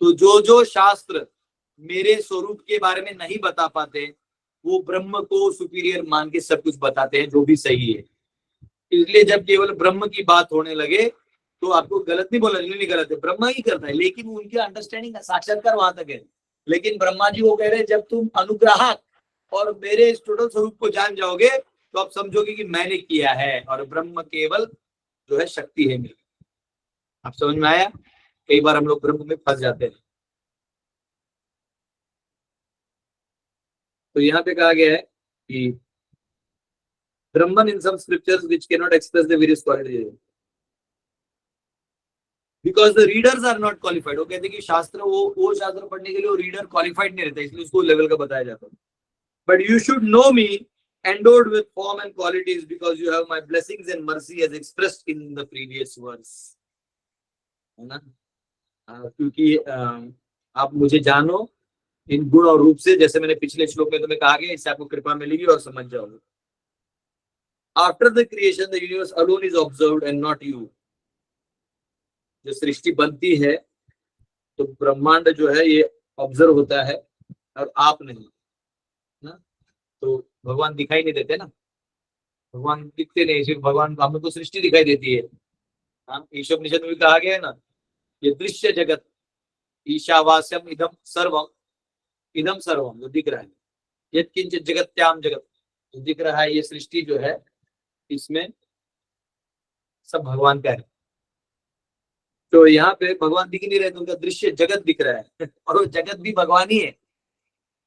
Speaker 2: तो जो शास्त्र मेरे स्वरूप के बारे में नहीं बता पाते, वो ब्रह्म को सुपीरियर मान के सब कुछ बताते हैं, जो भी सही है। इसलिए जब केवल ब्रह्म की बात होने लगे तो आपको गलत नहीं बोला, नहीं गलत है, ब्रह्मा ही करता है, लेकिन उनके अंडरस्टैंडिंग का साक्षात्कार वहां तक है। लेकिन ब्रह्मा जी वो कह रहे हैं, जब तुम अनुग्राहक और मेरे इस टोटल स्वरूप को जान जाओगे तो आप समझोगे कि मैंने किया है, और ब्रह्म केवल जो है शक्ति है मेरी। आप समझ में आया? कई बार हम लोग ब्रह्म में फंस जाते हैं। तो यहाँ पे कहा गया है कि Brahman in some scriptures which can not express the various qualities because the readers are not qualified. वो कहते हैं कि शास्त्र वो शास्त्र पढ़ने के लिए वो रीडर क्वालिफाइड नहीं रहता, इसलिए उसको लेवल का बताया जाता है। But you should know me endowed with form and qualities because you have my blessings and mercy as expressed in the previous verse, है ना? क्योंकि आप मुझे जानो इन गुण और रूप से, जैसे मैंने पिछले श्लोक में तुम्हें कहा गया, इससे आपको कृपा मिलेगी और समझ जाओगे। After the creation the universe alone is observed and not you. जो सृष्टि बनती है तो ब्रह्मांड जो है ये ऑब्जर्व होता है और आप नहीं ना। तो भगवान दिखाई नहीं देते ना, भगवान दिखते नहीं, सिर्फ भगवान, हमें तो सृष्टि दिखाई देती है। हाँ, ईशोपनिषद में भी कहा गया है ना, ये दृश्य जगत ईशावास्यम इदम सर्वम जो दिख रहा है, यत्किंचित जगत्याम जगत जो दिख रहा है, ये सृष्टि जो है इसमें सब भगवान का है। तो यहाँ पे भगवान दिख नहीं रहे, तो उनका दृश्य जगत दिख रहा है और वो जगत भी भगवान ही है।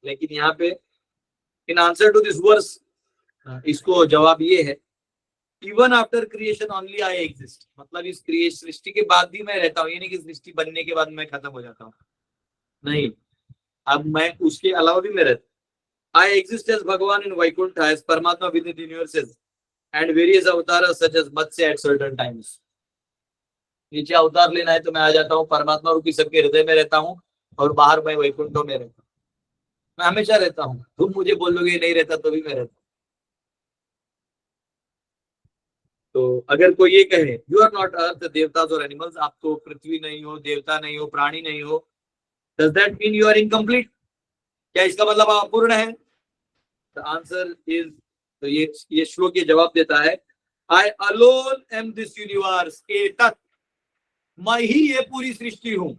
Speaker 2: लेकिन यहाँ पे in answer to this verse, इसको जवाब ये है, even after creation only I exist. मतलब इस क्रिएशन सृष्टि के बाद भी मैं रहता हूँ, ये नहीं कि सृष्टि बनने के बाद मैं खत्म हो जाता हूँ, नहीं, अब मैं उसके अलावा भी मैं रहता। आई exist as Bhagavan in Vaikuntha as Paramatma within universes and various avatar such as Matsya at certain times. नीचे अवतार लेना है तो मैं आ जाता हूँ, परमात्मा रूपी सबके हृदय में रहता हूँ, और बाहर मैं वैकुंठों में रहता हूँ। मैं हमेशा रहता हूँ, तुम मुझे बोलोगे नहीं रहता तो भी मैं रहता हूँ। तो अगर कोई ये कहे यू आर नॉट अर्थ देवतास और एनिमल्स, आप तो पृथ्वी नहीं हो, देवता नहीं हो, प्राणी नहीं हो, does that mean you are incomplete? क्या इसका मतलब आप अपूर्ण है? द आंसर इज, तो ये श्लोक ये जवाब देता है, I alone am this universe, एतत्, मैं ही ये पूरी सृष्टि हूं,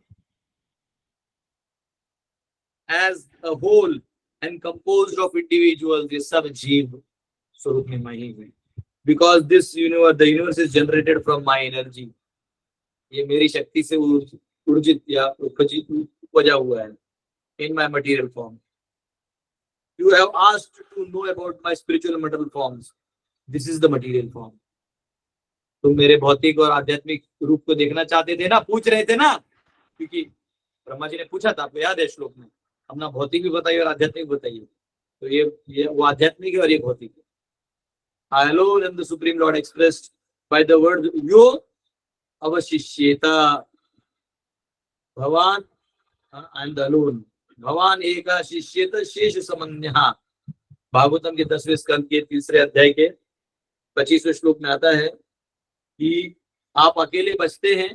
Speaker 2: as a whole and composed of individuals, ये सब जीव स्वरूप में मैं ही हूं। Because this universe, the universe is generated from my energy, ये मेरी शक्ति से ऊर्जित या उपजा हुआ है, in my material form. You have asked to know about my spiritual material forms. This is the material form. तुम मेरे भौतिक और आध्यात्मिक रूप को देखना चाहते थे ना, पूछ रहे थे ना, क्योंकि ब्रह्मा जी ने पूछा था, आपको याद है श्लोक में, अपना भौतिक भी बताइए और आध्यात्मिक बताइए। तो ये वो आध्यात्मिक है और ये भौतिक है। alone and the supreme lord expressed by the word yo avashishyeta भगवान and alone भगवान एका शिष्येत शेष समन्यः। भागवतम के 10वें स्कंद के 3रे अध्याय के 25वें श्लोक में आता है कि आप अकेले बचते हैं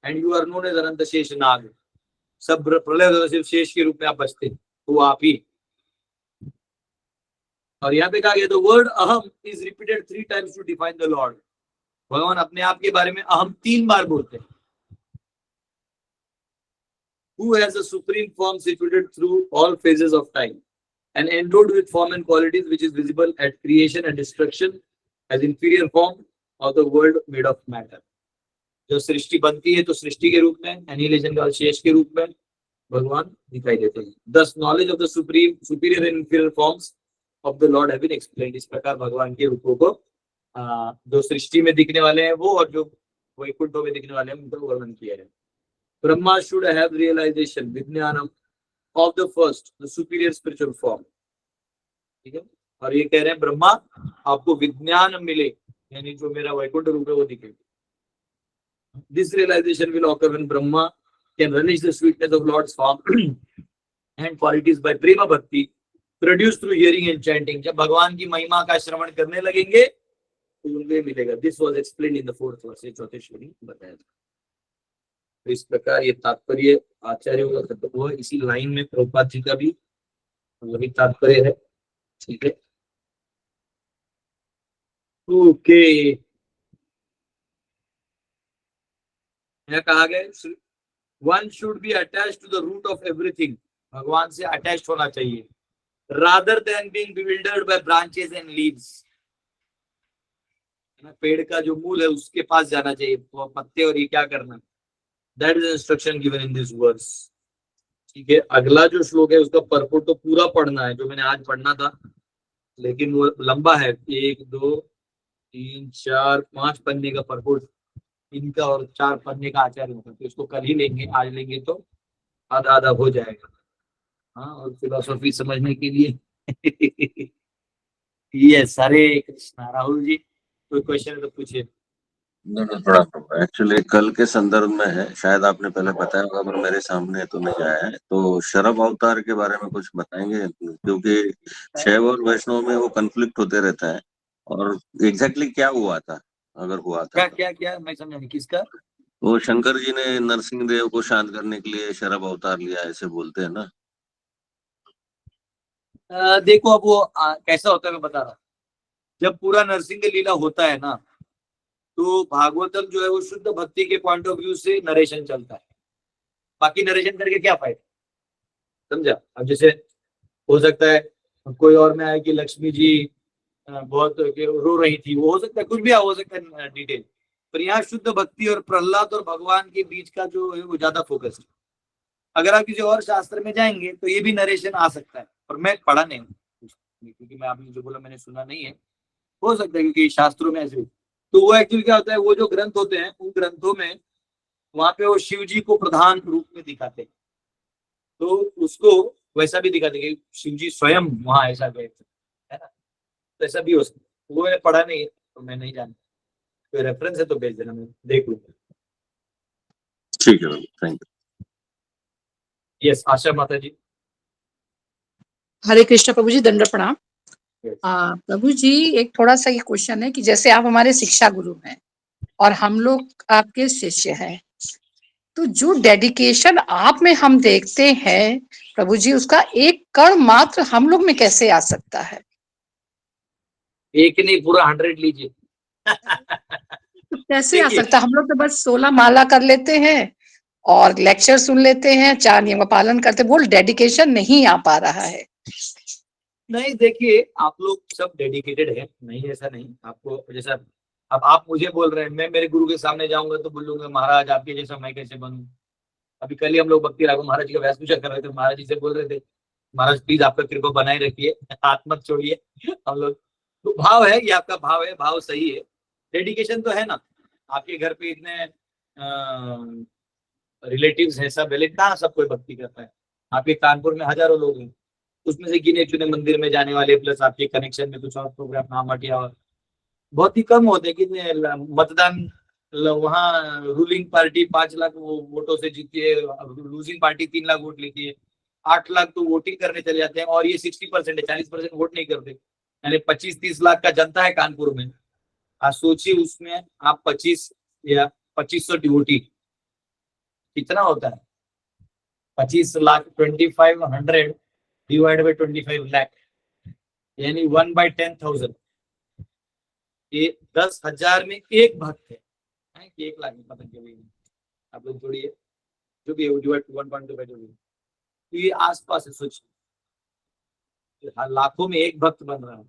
Speaker 2: and you are known as Ananta Shesha Naga. सब प्रलय होता है, सिर्फ शेष के रूप में आप बचते हैं, तो आप ही। और यहाँ पे कहा गया, द वर्ड अहम is repeated 3 times to define the lord. भगवान अपने आप के बारे में अहम 3 बार बोलते हैं। Who has a supreme form situated through all phases of time and endowed with form and qualities which is visible at creation and destruction as inferior form of the world made of matter। जो सृष्टि बनती है तो सृष्टि के रूप में, annihilation का शेष के रूप में भगवान दिखाई देते हैं। Thus knowledge of the supreme superior and inferior forms of the Lord have been explained। इस प्रकार भगवान के रूपों को जो सृष्टि में दिखने वाले हैं वो और जो वैकुंठों में दिखने वाले हैं उनका वर्णन किया है। Brahma should have realization vijnanam of the first the superior spiritual form। ठीक है, और ये कह रहे हैं ब्रह्मा आपको विज्ञान मिले, यानी जो मेरा वैकुंठ रूप है वो दिखे। This realization will occur when Brahma can relish the sweetness of Lord's form and qualities by prema bhakti produced through hearing and chanting। जब भगवान की महिमा का श्रवण करने लगेंगे तो उनको मिलेगा। This was explained in the 4th verse। 4th श्लोक बताया था। तो इस प्रकार ये तात्पर्य आचार्यों का खत्म हुआ। इसी लाइन में प्रभुपाद जी का भी वही तात्पर्य है। ठीक है, ओके। यह कहा गया, one should be attached to the root of everything. भगवान से अटैच्ड होना चाहिए rather than being bewildered by branches and leaves. पेड़ का जो मूल है उसके पास जाना चाहिए, वो पत्ते और ये क्या करना। That is instruction given in this verse। ठीक है, अगला जो श्लोक है उसका परपोर्ट तो पूरा पढ़ना है, जो मैंने आज पढ़ना था, लेकिन वो लंबा है। 1 2 3 4 5 पन्ने का परपोर्ट इनका और 4 पन्ने का आचार्य होगा। तो इसको कल ही लेंगे, आज लेंगे तो आधा आधा हो जाएगा। हाँ, और फिलोसॉफी समझने के लिए यस। हरे कृष्णा। राहुल जी कोई क्वेश्चन है तो पूछिए।
Speaker 4: थोड़ा एक्चुअली कल के संदर्भ में है, शायद आपने पहले बताया होगा पर मेरे सामने तो नहीं आया है। तो शरभ अवतार के बारे में कुछ बताएंगे, क्योंकि शैव और वैष्णव में वो कन्फ्लिक्ट होते रहता है। और एग्जैक्टली क्या हुआ था, अगर हुआ था
Speaker 2: क्या क्या मैं समझा नहीं किसका।
Speaker 4: वो शंकर जी ने नरसिंह देव को शांत करने के लिए शरभ अवतार लिया, ऐसे बोलते हैं ना।
Speaker 2: देखो अब वो कैसा होता है मैं बता रहा। जब पूरा नरसिंह लीला होता है ना, तो भागवतम जो है वो शुद्ध भक्ति के पॉइंट ऑफ व्यू से नरेशन चलता है। बाकी नरेशन करके क्या फायदा, समझा। अब जैसे हो सकता है कोई और में आए कि लक्ष्मी जी बहुत रो रही थी, वो हो सकता है, कुछ भी हो सकता है डिटेल। पर यहाँ शुद्ध भक्ति और प्रहलाद और भगवान के बीच का जो है वो ज्यादा फोकस है। अगर आप किसी और शास्त्र में जाएंगे तो ये भी नरेशन आ सकता है, पर मैं पढ़ा नहीं क्योंकि मैं आपने जो बोला मैंने सुना नहीं है। हो सकता है क्योंकि शास्त्रों में ऐसे। तो वो एक्चुअली क्या होता है, वो जो ग्रंथ होते हैं उन ग्रंथों में वहां पे वो शिव जी को प्रधान रूप में दिखाते हैं, तो उसको वैसा भी दिखाते हैं कि शिव जी स्वयं वहां ऐसा गए थे, है ना। तो ऐसा भी हो सकता है। वो मैंने पढ़ा नहीं है तो मैं नहीं जानता, कोई रेफरेंस है तो भेज देना, मैं देख लूंगा।
Speaker 4: ठीक है, थैंक यू।
Speaker 2: यस, आशा माता जी।
Speaker 5: हरे कृष्ण प्रभु जी, दंड प्रणाम।
Speaker 2: Yes.
Speaker 5: प्रभु जी, एक थोड़ा सा ये क्वेश्चन है कि जैसे आप हमारे शिक्षा गुरु हैं और हम लोग आपके शिष्य हैं, तो जो डेडिकेशन आप में हम देखते हैं प्रभु जी, उसका एक कण मात्र हम लोग में कैसे आ सकता है?
Speaker 2: एक नहीं, पूरा 100 लीजिए।
Speaker 5: तो कैसे आ सकता है? हम लोग तो बस 16 माला कर लेते हैं और लेक्चर सुन लेते हैं, 4 नियम का पालन करते हैं, वो डेडिकेशन नहीं आ पा रहा है।
Speaker 2: नहीं, देखिए आप लोग सब डेडिकेटेड है, नहीं ऐसा नहीं। आपको जैसा अब आप मुझे बोल रहे हैं, मैं मेरे गुरु के सामने जाऊंगा तो बोलूंगा महाराज आपके जैसा मैं कैसे बनूं। अभी कल ही हम लोग भक्ति राघव महाराज जी का व्यास पूजा कर रहे थे, महाराज जी से बोल रहे थे महाराज प्लीज आपका कृपा बनाए रखिए, हाथ मत छोड़िए। हम लोग तो भाव है, ये आपका भाव है, भाव सही है। डेडिकेशन तो है ना। आपके घर पे इतने रिलेटिव्स हैं सब है, लेकिन कहाँ सब कोई भक्ति करता है। आपके कानपुर में हजारों लोग हैं, उसमें से गिने चुने मंदिर में जाने वाले प्लस आपके कनेक्शन में कुछ और प्रोग्राम नामट या बहुत ही कम होते हैं। कितने मतदान वहाँ रूलिंग पार्टी 5 लाख वोटों से जीती है, लूजिंग पार्टी 3 लाख वोट लेती है, 8 लाख तो वोटिंग करने चले जाते हैं, और ये 60% है, 40% वोट नहीं करते, यानी 25-30 लाख का जनता है कानपुर में। आप सोचिए उसमें आप 25 या 2500 डिवोटी, कितना होता है? 25 लाख 2500 डिवाइड बाई 25 लाख, यानी 1/10,000। ये 10,000 में एक भक्त है कि 1 लाख में, पता नहीं, आप लोग जोड़िए जो भी डिवाइड 1.25 जो भी, तो ये आसपास है। सोचिए लाखों में एक भक्त बन रहा है,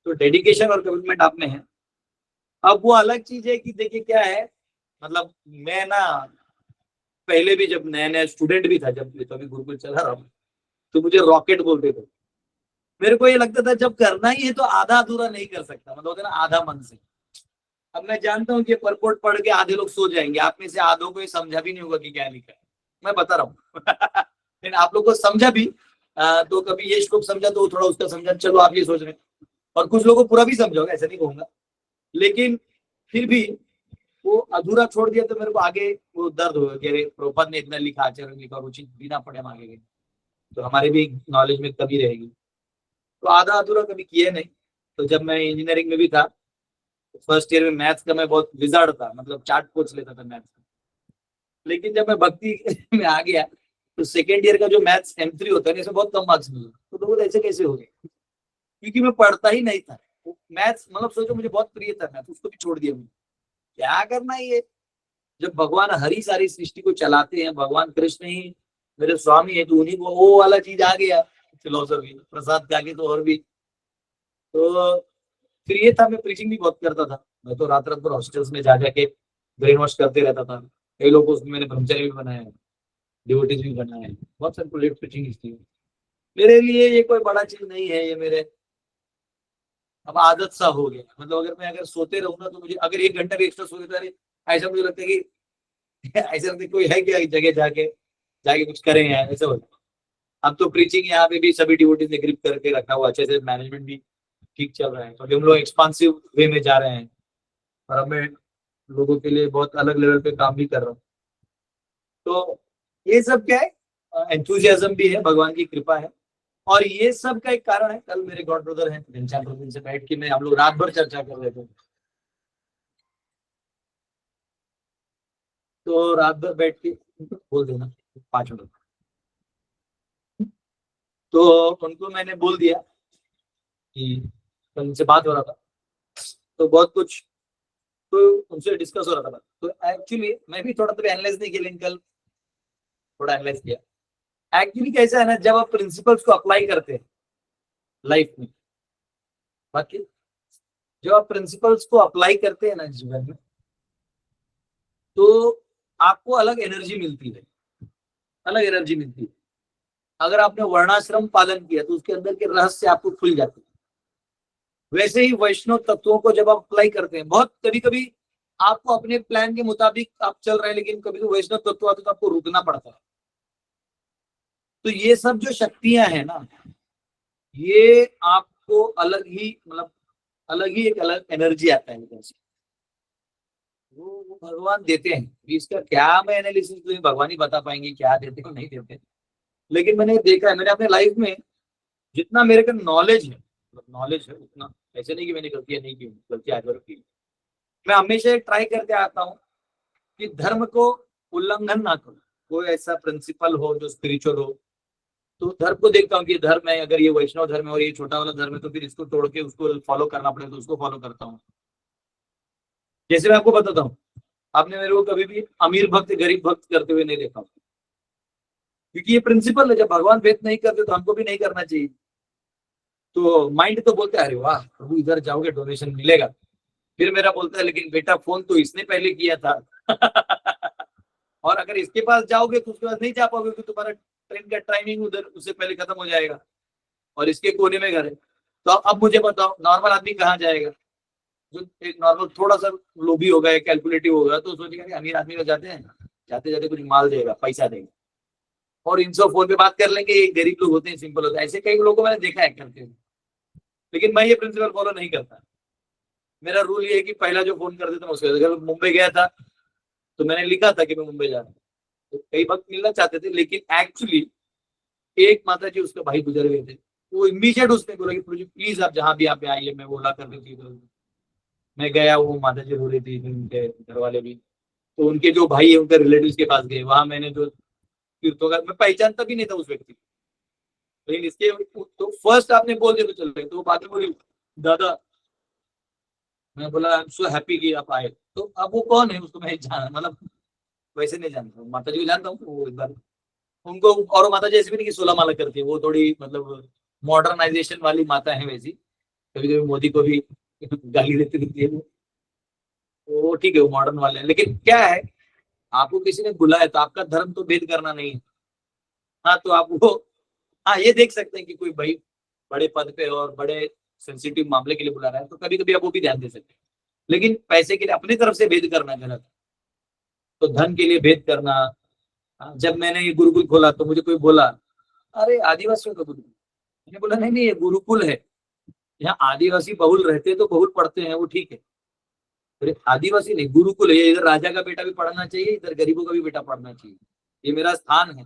Speaker 2: तो डेडिकेशन और कमिटमेंट आप में है। अब वो अलग चीज है कि देखिए क्या है, मतलब मैं ना पहले भी जब नया नया स्टूडेंट भी था, जब तो अभी गुरुकुल चला रहा हूँ, तो मुझे रॉकेट बोलते थे। मेरे को ये लगता था जब करना ही है तो आधा अधूरा नहीं कर सकता, मतलब होता है ना आधा मन से। अब मैं जानता हूँ कि परपोर्ट पढ़ के आधे लोग सो जाएंगे, आप में से आधों को ये समझा भी नहीं होगा कि क्या लिखा है, मैं बता रहा हूँ। लेकिन आप लोग को समझा भी, तो कभी ये श्लोक समझा तो थोड़ा उसका समझा, चलो आप ये सोच रहे हैं, और कुछ लोगों को पूरा भी समझोगे, ऐसा नहीं कहूंगा, लेकिन फिर भी वो अधूरा छोड़ दिया तो मेरे को आगे वो दर्द होगा कि अरे प्रभुपाद ने इतना लिखा, आचार्य लिखा, वो चीज बिना पढ़े हम आगे गए, तो हमारे भी नॉलेज में कमी रहेगी। तो आधा अधूरा कभी किए नहीं। तो जब मैं इंजीनियरिंग में भी था, फर्स्ट ईयर में मैथ्स का मैं बहुत विजार्ड था, मतलब चार्ट पोच लेता था मैथ्स का। लेकिन जब मैं भक्ति में आ गया तो सेकेंड ईयर का जो मैथ्स M3 होता है, इसमें बहुत कम मार्क्स मिले। तो लोग ऐसे कैसे हो गए, क्योंकि मैं पढ़ता ही नहीं था मैथ्स, मतलब सोचो मुझे बहुत प्रिय था मैथ्स, उसको भी छोड़ दिया मैंने, क्या करना ये। जब भगवान हरी सारी सृष्टि को चलाते हैं, भगवान कृष्ण ही मेरे स्वामी है, तो उन्हीं को वो वाला चीज आ गया, फिलोसफी प्रसाद के आगे तो और भी। तो फिर ये था, मैं प्रीचिंग भी बहुत करता था, मैं तो रात रात भर हॉस्टल्स में जा जाके ब्रेन वॉश करते रहता था। कई लोगों को उसमें मैंने ब्रह्मचारी भी बनाया, डिवोटीज भी बनाया, बहुत सर्कुलेट प्रीचिंग इसकी। मेरे लिए ये कोई बड़ा चीज नहीं है, ये मेरे अब आदत सा हो गया। मतलब अगर सोते रहूंगा तो मुझे, अगर 1 घंटा भी एक्स्ट्रा सोते तो अरे ऐसा मुझे लगता है कि ऐसा लगता है कोई है क्या जगह जाके कुछ करें यार, ऐसा होता है। अब तो प्रीचिंग यहाँ पे भी सभी डिवोटीज ने ग्रिप करके रखा हुआ, अच्छे से मैनेजमेंट भी ठीक चल रहा है, तो हम लोग एक्सपांसिव वे में जा रहे हैं, और अब मैं लोगों के लिए बहुत अलग लेवल पे काम भी कर रहा हूँ। तो ये सब क्या है, एंथुजियाज्म भी है, भगवान की कृपा है। और ये सब का एक कारण है, कल मेरे गॉड ब्रदर हैं घनश्याम प्रभु से बैठ के हम लोग रात भर चर्चा कर रहे थे। तो रात भर बैठ के बोल देना 5 मिनट, तो उनको मैंने बोल दिया कि कल उनसे बात हो रहा था, तो बहुत कुछ तो उनसे डिस्कस हो रहा था। तो एक्चुअली मैं भी थोड़ा एनालाइज नहीं किया, लेकिन कल थोड़ा एनालाइज किया। एक्चुअली कैसा है ना, जब आप प्रिंसिपल्स को अप्लाई करते हैं लाइफ में, बाकी जब आप प्रिंसिपल्स को अप्लाई करते हैं ना जीवन में, तो आपको अलग एनर्जी मिलती है, अलग एनर्जी मिलती है। अगर आपने वर्णाश्रम पालन किया तो उसके अंदर के रहस्य आपको खुल जाते हैं। वैसे ही वैष्णव तत्वों को जब आप अप्लाई करते हैं, बहुत कभी कभी आपको अपने प्लान के मुताबिक आप चल रहे हैं, लेकिन कभी तो वैष्णव तत्व आते तो आपको रुकना पड़ता है। तो ये सब जो शक्तियां हैं ना, ये आपको अलग ही, मतलब अलग ही एक अलग एनर्जी आता है वो भगवान देते हैं। इसका क्या मैं एनालिसिस तो भगवान ही बता पाएंगे क्या देते हो नहीं देते, लेकिन मैंने देखा है, मैंने अपने लाइफ में जितना मेरे का नॉलेज है उतना, ऐसे नहीं कि मैंने गलतियां नहीं की, गलतियां आज की। मैं हमेशा ट्राई करते आता हूँ कि धर्म को उल्लंघन ना करो। कोई ऐसा प्रिंसिपल हो जो स्पिरिचुअल हो, तो धर्म को देखता हूँ कि धर्म है, अगर ये वैष्णव धर्म है और ये छोटा वाला धर्म है, तो फिर इसको तोड़ के उसको फॉलो करना पड़ेगा, तो उसको फॉलो करता हूँ। जैसे मैं आपको बताता हूँ, आपने मेरे को कभी भी अमीर भक्त गरीब भक्त करते हुए नहीं देखा, क्योंकि ये प्रिंसिपल है, जब भगवान भेद नहीं करते तो हमको भी नहीं करना चाहिए। तो माइंड तो बोलता है अरे वाह प्रभु इधर जाओगे डोनेशन मिलेगा, फिर मेरा बोलता है लेकिन बेटा फोन तो इसने पहले किया था और अगर इसके पास जाओगे तो उसके पास नहीं जा पाओगे, क्योंकि तुम्हारा ट्रेन का टाइमिंग उधर उससे पहले खत्म हो जाएगा, और इसके कोने में घर है। तो अब मुझे बताओ नॉर्मल आदमी कहाँ जाएगा, जो एक नॉर्मल थोड़ा सा लोभी होगा, कैलकुलेटिव होगा, तो सोचेगा कि अमीर आदमी को जाते हैं, जाते जाते कुछ माल देगा, पैसा देगा, और इनसे फोन पे बात कर लेंगे। ये गरीब लोग होते हैं, सिंपल होते हैं, ऐसे कई लोगों को मैंने देखा है करते हुए। लेकिन मैं ये प्रिंसिपल फॉलो नहीं करता। मेरा रूल ये है कि पहला जो फोन कर देता हूँ उसके, अगर मुंबई गया था तो मैंने लिखा था कि मैं मुंबई जा रहा हूँ, तो कई वक्त मिलना चाहते थे, लेकिन एक्चुअली एक माता जी उसके भाई गुजर गए थे, वो इमीडिएट उसने बोला कि प्लीज आप जहाँ भी आप आइए, मैं बोला कर देती हूँ। मैं गया, वो माता जी रो रही थी, उनके घर वाले भी, तो उनके जो भाई है उनके रिलेटिव्स के पास गए। वहां मैंने जो तीर्थों का, मैं पहचानता भी नहीं था उस व्यक्ति को, लेकिन इसके तो फर्स्ट आपने बोल दिया तो चल रहे, तो वो बाद में बोली दादा, मैं बोला आई एम सो हैप्पी कि आप आए। तो अब वो कौन है उसको मैं जाना, मतलब वैसे नहीं जानता हूँ, माता जी को जानता हूँ, वो एक बार उनको, और वो माता जी ऐसे भी नहीं कि 16 माला करती है, वो थोड़ी मतलब मॉडर्नाइजेशन वाली माता है वैसी, कभी कभी मोदी को भी गाली देती रहती है वो, ठीक है वो मॉडर्न वाले हैं। लेकिन क्या है, आपको किसी ने बुलाया तो आपका धर्म तो भेद करना नहीं है। हाँ तो आप वो, हाँ ये देख सकते हैं कि कोई भाई बड़े पद पे और बड़े सेंसिटिव मामले के लिए बुला रहा है, तो कभी कभी आप वो भी ध्यान दे सकते हैं। लेकिन पैसे के लिए अपनी तरफ से भेद करना गलत है। तो धन के लिए भेद करना, हाँ, जब मैंने ये गुरुकुल खोला तो मुझे कोई बोला अरे आदिवासियों का गुरुकुल, मैंने बोला नहीं नहीं ये गुरुकुल है, यहाँ आदिवासी बहुल रहते हैं तो बहुल पढ़ते हैं वो ठीक है, अरे आदिवासी नहीं गुरुकुल है, इधर राजा का बेटा भी पढ़ना चाहिए, इधर गरीबों का भी बेटा पढ़ना चाहिए, ये मेरा स्थान है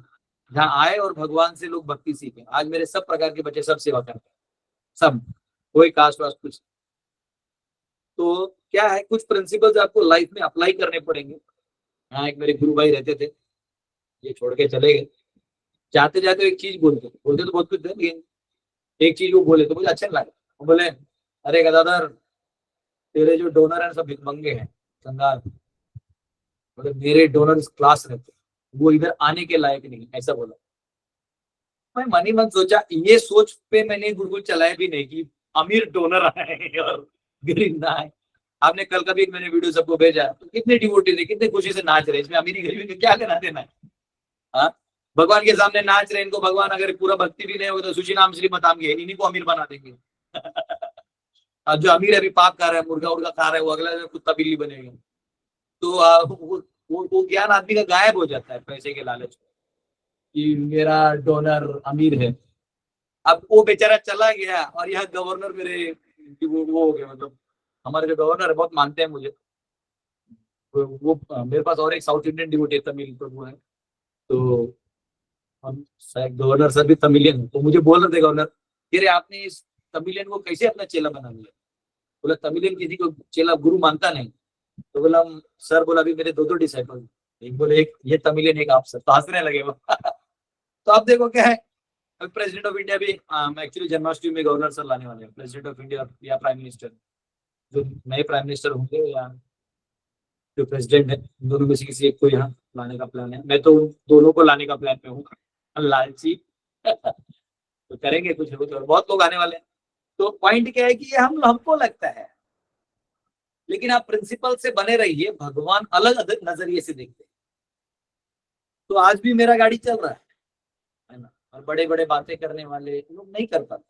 Speaker 2: जहाँ आए और भगवान से लोग भक्ति सीखे। आज मेरे सब प्रकार के बच्चे सब सेवा करते हैं, सब, कोई कास्ट वास्ट कुछ। तो क्या है, कुछ प्रिंसिपल्स आपको लाइफ में अप्लाई करने पड़ेंगे। यहाँ एक मेरे गुरु भाई रहते थे, ये छोड़ के चले गए, जाते जाते एक चीज बोलते तो बहुत कुछ थे, लेकिन एक चीज वो बोले तो मुझे अच्छा लगा। वो बोले अरे गदाधर, तेरे जो डोनर है सब भिखमंगे हैं, कंगाल, बोले मेरे डोनर क्लास रहते, वो इधर आने के लायक नहीं, ऐसा बोला। मैं मन ही मन सोचा, ये सोच पे मैंने गुरुकुल चलाया भी नहीं कि अमीर डोनर आए और गरीब ना आए। आपने कल का भी एक मैंने वीडियो सबको भेजा, तो कितने डिवोटी थे, कितने खुशी से नाच रहे, इसमें अमीरी गरीबी क्या लेना देना है। हाँ, भगवान के सामने नाच रहे, इनको भगवान अगर पूरा भक्ति भी नहीं होगा तो सुशी नाम श्रीमत आमगे, इन्हीं को अमीर बना देंगे। और जो अमीर अभी पाप खा रहा है, मुर्गा उर्गा खा रहा है, वो अगला दिन कुत्ता बिल्ली बनेगा। तो वो ज्ञान आदमी का गायब हो जाता है पैसे के लालच में कि मेरा डोनर अमीर है। अब वो बेचारा चला गया और यहाँ गवर्नर मेरे वो हो गया, मतलब हमारे जो गवर्नर है बहुत मानते हैं मुझे, वो मेरे पास और एक साउथ इंडियन डिवोटी तमिल प्रभु है, तो हम गवर्नर सर भी तमिलियन है, तो मुझे बोल रहे थे गवर्नर कि अरे आपने इस तमिलियन को कैसे अपना चेला बना लिया। बोला तमिलियन किसी को चेला गुरु मानता नहीं। तो बोला सर, बोला अभी मेरे दो डिसाइपल, एक बोले एक ये तमिलियन एक आप सर, तो हंसने लगे वो। तो आप देखो क्या है, प्रेसिडेंट ऑफ इंडिया भी एक्चुअली जन्माष्टमी में गवर्नर सर लाने वाले हैं, प्रेसिडेंट ऑफ इंडिया या प्राइम मिनिस्टर, जो नए प्राइम मिनिस्टर होंगे या जो प्रेसिडेंट है, दोनों में से किसी एक को यहाँ लाने का प्लान है। मैं तो दोनों को लाने का प्लान पे हूँ, लालची। तो करेंगे कुछ ना कुछ, और बहुत लोग आने वाले हैं। तो पॉइंट क्या है कि ये हमको लगता है, लेकिन आप प्रिंसिपल से बने रहिए, भगवान अलग अलग नजरिए से देखते हैं। तो आज भी मेरा गाड़ी चल रहा है ना, और बड़े बड़े बातें करने वाले लोग नहीं कर पाते।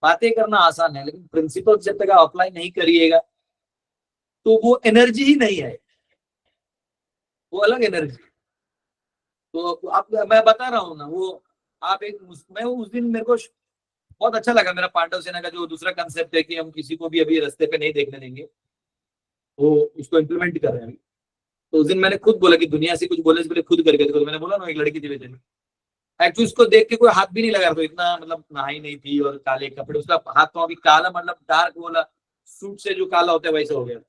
Speaker 2: बातें करना आसान है, लेकिन प्रिंसिपल जब तक आप अप्लाई नहीं करिएगा तो वो एनर्जी ही नहीं है, वो अलग एनर्जी। तो आप, मैं बता रहा हूँ ना, वो आप एक, मैं उस दिन मेरे को बहुत अच्छा लगा, मेरा पांडव सेना का जो दूसरा कंसेप्ट है कि हम किसी को भी अभी रास्ते पे नहीं देखने देंगे, वो उसको इम्प्लीमेंट कर रहे हैं। तो उस दिन मैंने खुद बोला कि दुनिया से कुछ बोलने से पहले खुद करके देखो। तो मैंने बोला ना, एक लड़की थी बेचारी, एक्चुअली उसको देख के कोई हाथ भी नहीं लगा, तो इतना मतलब नहाई नहीं थी और काले कपड़े, उसका हाथ तो अभी काला, मतलब डार्क वाला सूट से जो काला होता है वैसा हो गया।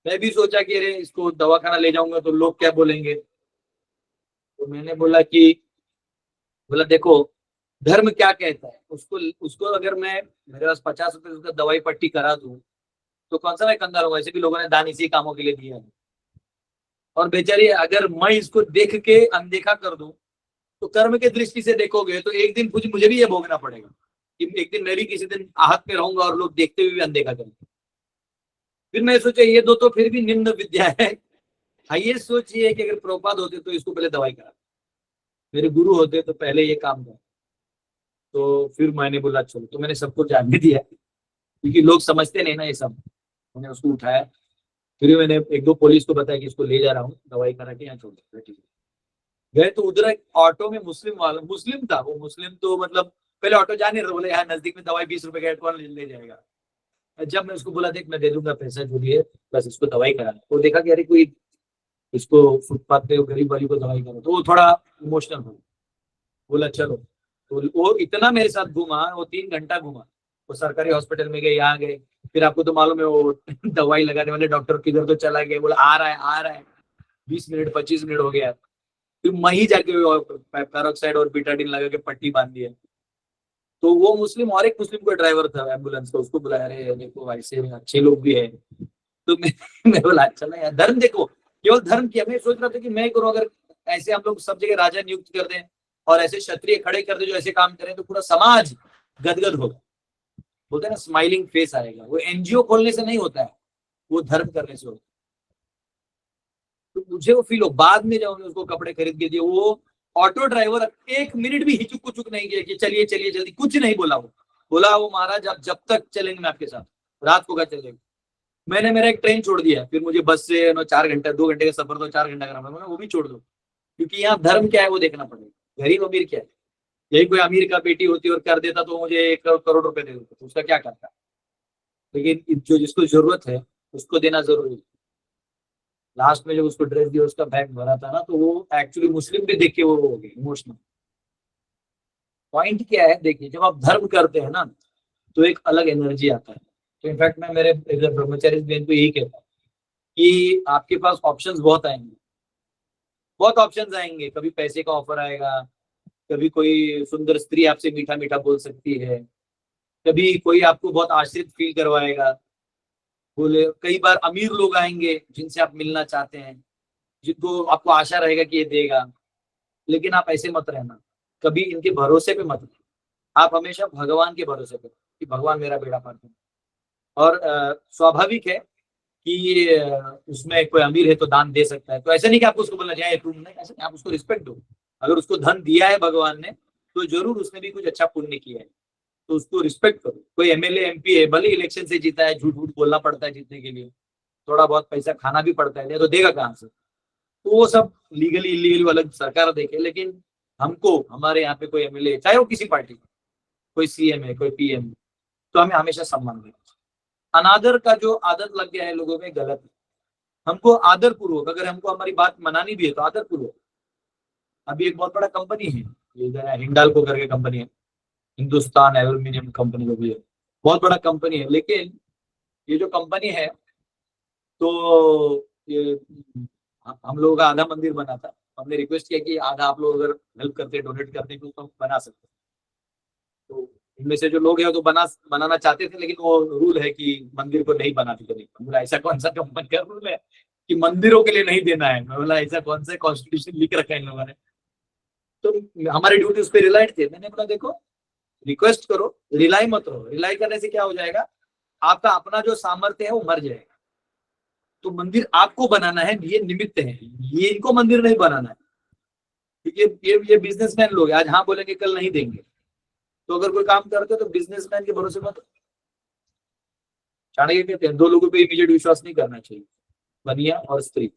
Speaker 2: मैं भी सोचा कि अरे इसको दवाखाना ले जाऊंगा तो लोग क्या बोलेंगे। तो मैंने बोला देखो धर्म क्या कहता है, उसको अगर मैं, मेरे पास 50 रुपए उसका दवाई पट्टी करा दूं तो कौन सा मैं कंगाल हूँ, ऐसे भी लोगों ने दान इसी कामों के लिए दिया है। और बेचारी अगर मैं इसको देख के अनदेखा कर दूं, तो कर्म के दृष्टि से देखोगे तो एक दिन कुछ मुझे भी ये भोगना पड़ेगा कि एक दिन मैं भी किसी दिन आहत में रहूंगा और लोग देखते हुए भी अनदेखा करेंगे। फिर मैं सोचा ये दो तो फिर भी निम्न विद्या है, हाईएस्ट सोच ये है कि अगर प्रभुपाद होते तो इसको पहले दवाई करा, मेरे गुरु होते तो पहले ये काम कर। तो फिर मैंने बोला चलो, तो मैंने सबको जान भी दिया, क्योंकि लोग समझते नहीं ना ये सब। मैंने उसको उठाया, फिर मैंने एक दो पुलिस को बताया कि इसको ले जा रहा हूँ, दवाई करा के यहाँ छोड़ दिया, ठीक है। गए तो उधर एक ऑटो में मुस्लिम वाला, मुस्लिम था वो, मुस्लिम तो मतलब पहले ऑटो जा नहीं रहा, बोले यहाँ नजदीक में दवाई 20 रुपए का है, कौन ले जाएगा। जब मैं उसको बोला देख मैं दे दूंगा पैसा जो भी है, बस इसको दवाई करा, तो देखा कि अरे कोई इसको फुटपाथ पे गरीब वाली को दवाई करो, तो वो थोड़ा इमोशनल हो, बोला चलो। तो वो इतना मेरे साथ घूमा, वो 3 घंटा घूमा। वो सरकारी हॉस्पिटल में गए, यहाँ गए, फिर आपको तो मालूम है वो दवाई लगाने वाले डॉक्टर किधर तो चला गया, बोला आ रहा है आ रहा है, 20 मिनट 25 मिनट हो गया, फिर वहीं जाके पैरोक्साइड और बीटाडिन लगा के पट्टी बांध दिया। तो वो मुस्लिम और एक मुस्लिम को ड्राइवर था एम्बुलेंस का, उसको बुलाया, अरे देखो ऐसे अच्छे लोग भी है। तो मैं बोला अच्छा ना यार, धर्म देखो, केवल धर्म किया। मैं सोच रहा था कि मैं करूँ, अगर ऐसे हम लोग सब जगह राजा नियुक्त कर दें और ऐसे क्षत्रिय खड़े कर दे जो ऐसे काम करें, तो पूरा समाज गदगद होगा, बोलते हैं ना स्माइलिंग फेस आएगा। वो एनजीओ खोलने से नहीं होता है, वो धर्म करने से होता है। तो मुझे वो फील हो, बाद में जब उसको कपड़े खरीद के दिए, वो ऑटो ड्राइवर 1 मिनट भी हिचुक कुचुक नहीं किया कि चलिए चलिए जल्दी, कुछ नहीं बोला। वो बोला वो महाराज आप जब तक चलेंगे मैं आपके साथ, रात को क्या चलेंगे। मैंने मेरा एक ट्रेन छोड़ दिया, फिर मुझे बस से 4 घंटे 2 घंटे का सफर तो 4 घंटा करना पड़ा, वो भी छोड़ दो, क्योंकि यहाँ धर्म क्या है वो देखना पड़ेगा, गरीब अमीर क्या है। यही कोई अमीर का बेटी होती और कर देता तो मुझे 1 करोड़ रुपए दे देता, तो उसका क्या करता। लेकिन जो जिसको जरूरत है उसको देना जरूरी है। लास्ट में जब उसको ड्रेस दिया, उसका बैग भरा था ना, तो वो एक्चुअली मुस्लिम भी देख के वो हो गए इमोशनल। पॉइंट क्या है देखिए, जब आप धर्म करते हैं ना तो एक अलग एनर्जी आता है। तो इनफैक्ट मैं मेरे इधर ब्रह्मचारी बहन को यही कहता हूँ कि आपके पास ऑप्शंस बहुत आएंगे, बहुत ऑप्शंस आएंगे। कभी पैसे का ऑफर आएगा, कभी कोई सुंदर स्त्री आपसे मीठा मीठा बोल सकती है, कभी कोई आपको बहुत आश्रित फील करवाएगा, बोले कई बार अमीर लोग आएंगे जिनसे आप मिलना चाहते हैं, जिनको आपको आशा रहेगा कि ये देगा। लेकिन आप ऐसे मत रहना, कभी इनके भरोसे पे मत रहना। आप हमेशा भगवान के भरोसे पे कि भगवान मेरा बेड़ा पार करे। और स्वाभाविक है कि उसमें कोई अमीर है तो दान दे सकता है, तो ऐसा नहीं कि आपको उसको बोलना चाहिए तुम नहीं, ऐसा नहीं, आप उसको रिस्पेक्ट दो। अगर उसको धन दिया है भगवान ने तो जरूर उसने भी कुछ अच्छा पुण्य किया है, तो उसको रिस्पेक्ट करो। कोई एमएलए एमपी है, भले इलेक्शन से जीता है, झूठ झूठ बोलना पड़ता है जीतने के लिए, थोड़ा बहुत पैसा खाना भी पड़ता है, नहीं तो देगा कहाँ से। तो वो सब लीगली इलीगली वाला सरकार देखे, लेकिन हमको हमारे यहाँ पे कोई एमएलए, चाहे वो किसी पार्टी का, कोई सीएम है कोई पीएम, तो हमें हमेशा सम्मान देना। अनादर का जो आदत लग गया है लोगों में, गलत है। हमको आदर पूर्वक, अगर हमको हमारी बात मनानी भी है तो आदर पूर्वक। अभी एक बहुत बड़ा कंपनी है, ये हिंडाल्को करके कंपनी है, हिंदुस्तान एल्यूमिनियम कंपनी जो भी है, बहुत बड़ा कंपनी है। लेकिन ये जो कंपनी है, तो ये हम लोगों का आधा मंदिर बना था, हमने रिक्वेस्ट किया कि आधा आप लोग अगर हेल्प करते डोनेट करते तो हम बना सकते। तो इनमें से जो लोग हैं वो तो बनाना चाहते थे, लेकिन वो रूल है कि मंदिर को नहीं बनाते थे। बोला ऐसा कौन सा कंपनी का रूल है कि मंदिरों के लिए नहीं देना है। मैं बोला ऐसा कौन सा कॉन्स्टिट्यूशन लिख रखा है इन लोगों ने। तो हमारी ड्यूटी उस पर रिलाइड थे। मैंने बोला देखो, रिक्वेस्ट करो, रिलाई मत रहो। रिलाई करने से क्या हो जाएगा, आपका अपना जो सामर्थ्य है वो मर जाएगा। तो मंदिर आपको बनाना है, ये निमित्त है, ये इनको मंदिर नहीं बनाना है। क्योंकि ये बिजनेसमैन लोग आज हाँ बोलेंगे कल नहीं देंगे। तो अगर कोई काम करते हो तो बिजनेसमैन के भरोसे मत। चाणक्य कहते हैं 2 लोगों पे इमीडिएट विश्वास नहीं करना चाहिए, बनिया और स्त्री।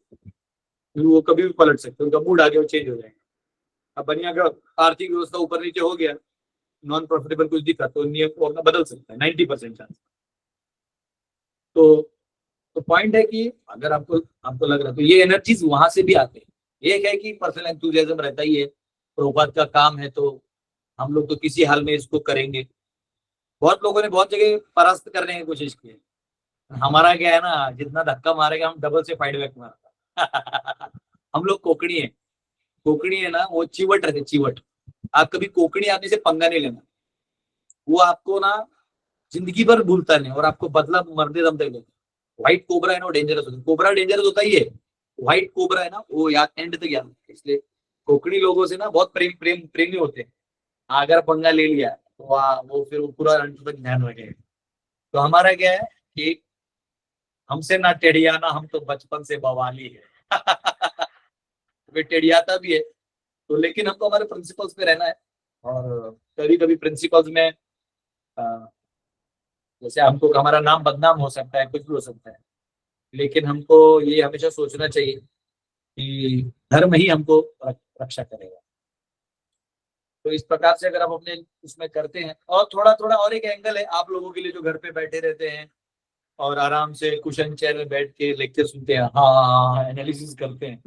Speaker 2: वो कभी भी पलट सकते, उनका मूड आगे चेंज हो जाएगा। अब बनिया का आर्थिक व्यवस्था ऊपर नीचे हो गया, नॉन प्रॉफिटेबल कुछ दिखा तो नियम को अपना बदल सकता है, 90% चांस। तो पॉइंट है कि अगर आपको लग रहा है तो ये एनर्जीज वहां से भी आते हैं। एक है कि पर्सनल एंथुसियाज्म रहता ही है, प्रभुपाद का काम है तो हम लोग तो किसी हाल में इसको करेंगे। बहुत लोगों ने बहुत जगह परास्त करने की कोशिश की है। हमारा क्या है ना, जितना धक्का मारेगा हम डबल से फाइट बैक मारता। हम लोग कोकणी है ना, वो चिवट रहते, चिवट। आप कभी कोकणी आदमी से पंगा नहीं लेना, वो आपको ना जिंदगी भर भूलता नहीं और आपको बदला मरने दम तक लेता। व्हाइट कोबरा है ना, वो डेंजरस होता है। कोबरा डेंजरस होता ही है, व्हाइट कोबरा है ना वो याद एंड तक याद। इसलिए कोकणी लोगों से ना बहुत प्रेमी होते हैं। अगर पंगा ले लिया तो वो फिर वो पूरा अंत तक ध्यान रखेगा। तो हमारा क्या है कि हमसे ना टेढ़ियाना, हम तो बचपन से बवाली है। वे टेढ़ियाता भी है तो, लेकिन हमको हमारे प्रिंसिपल्स पे रहना है। और कभी कभी प्रिंसिपल्स में जैसे हमको हमारा नाम बदनाम हो सकता है, कुछ भी हो सकता है, लेकिन हमको ये हमेशा सोचना चाहिए कि धर्म ही हमको रक्षा करेगा। तो इस प्रकार से अगर आप अपने उसमें करते हैं, और थोड़ा थोड़ा और एक एंगल है आप लोगों के लिए जो घर पे बैठे रहते हैं और आराम से कुशन चेयर में बैठ के लेक्चर सुनते हैं, हाँ एनालिसिस करते हैं,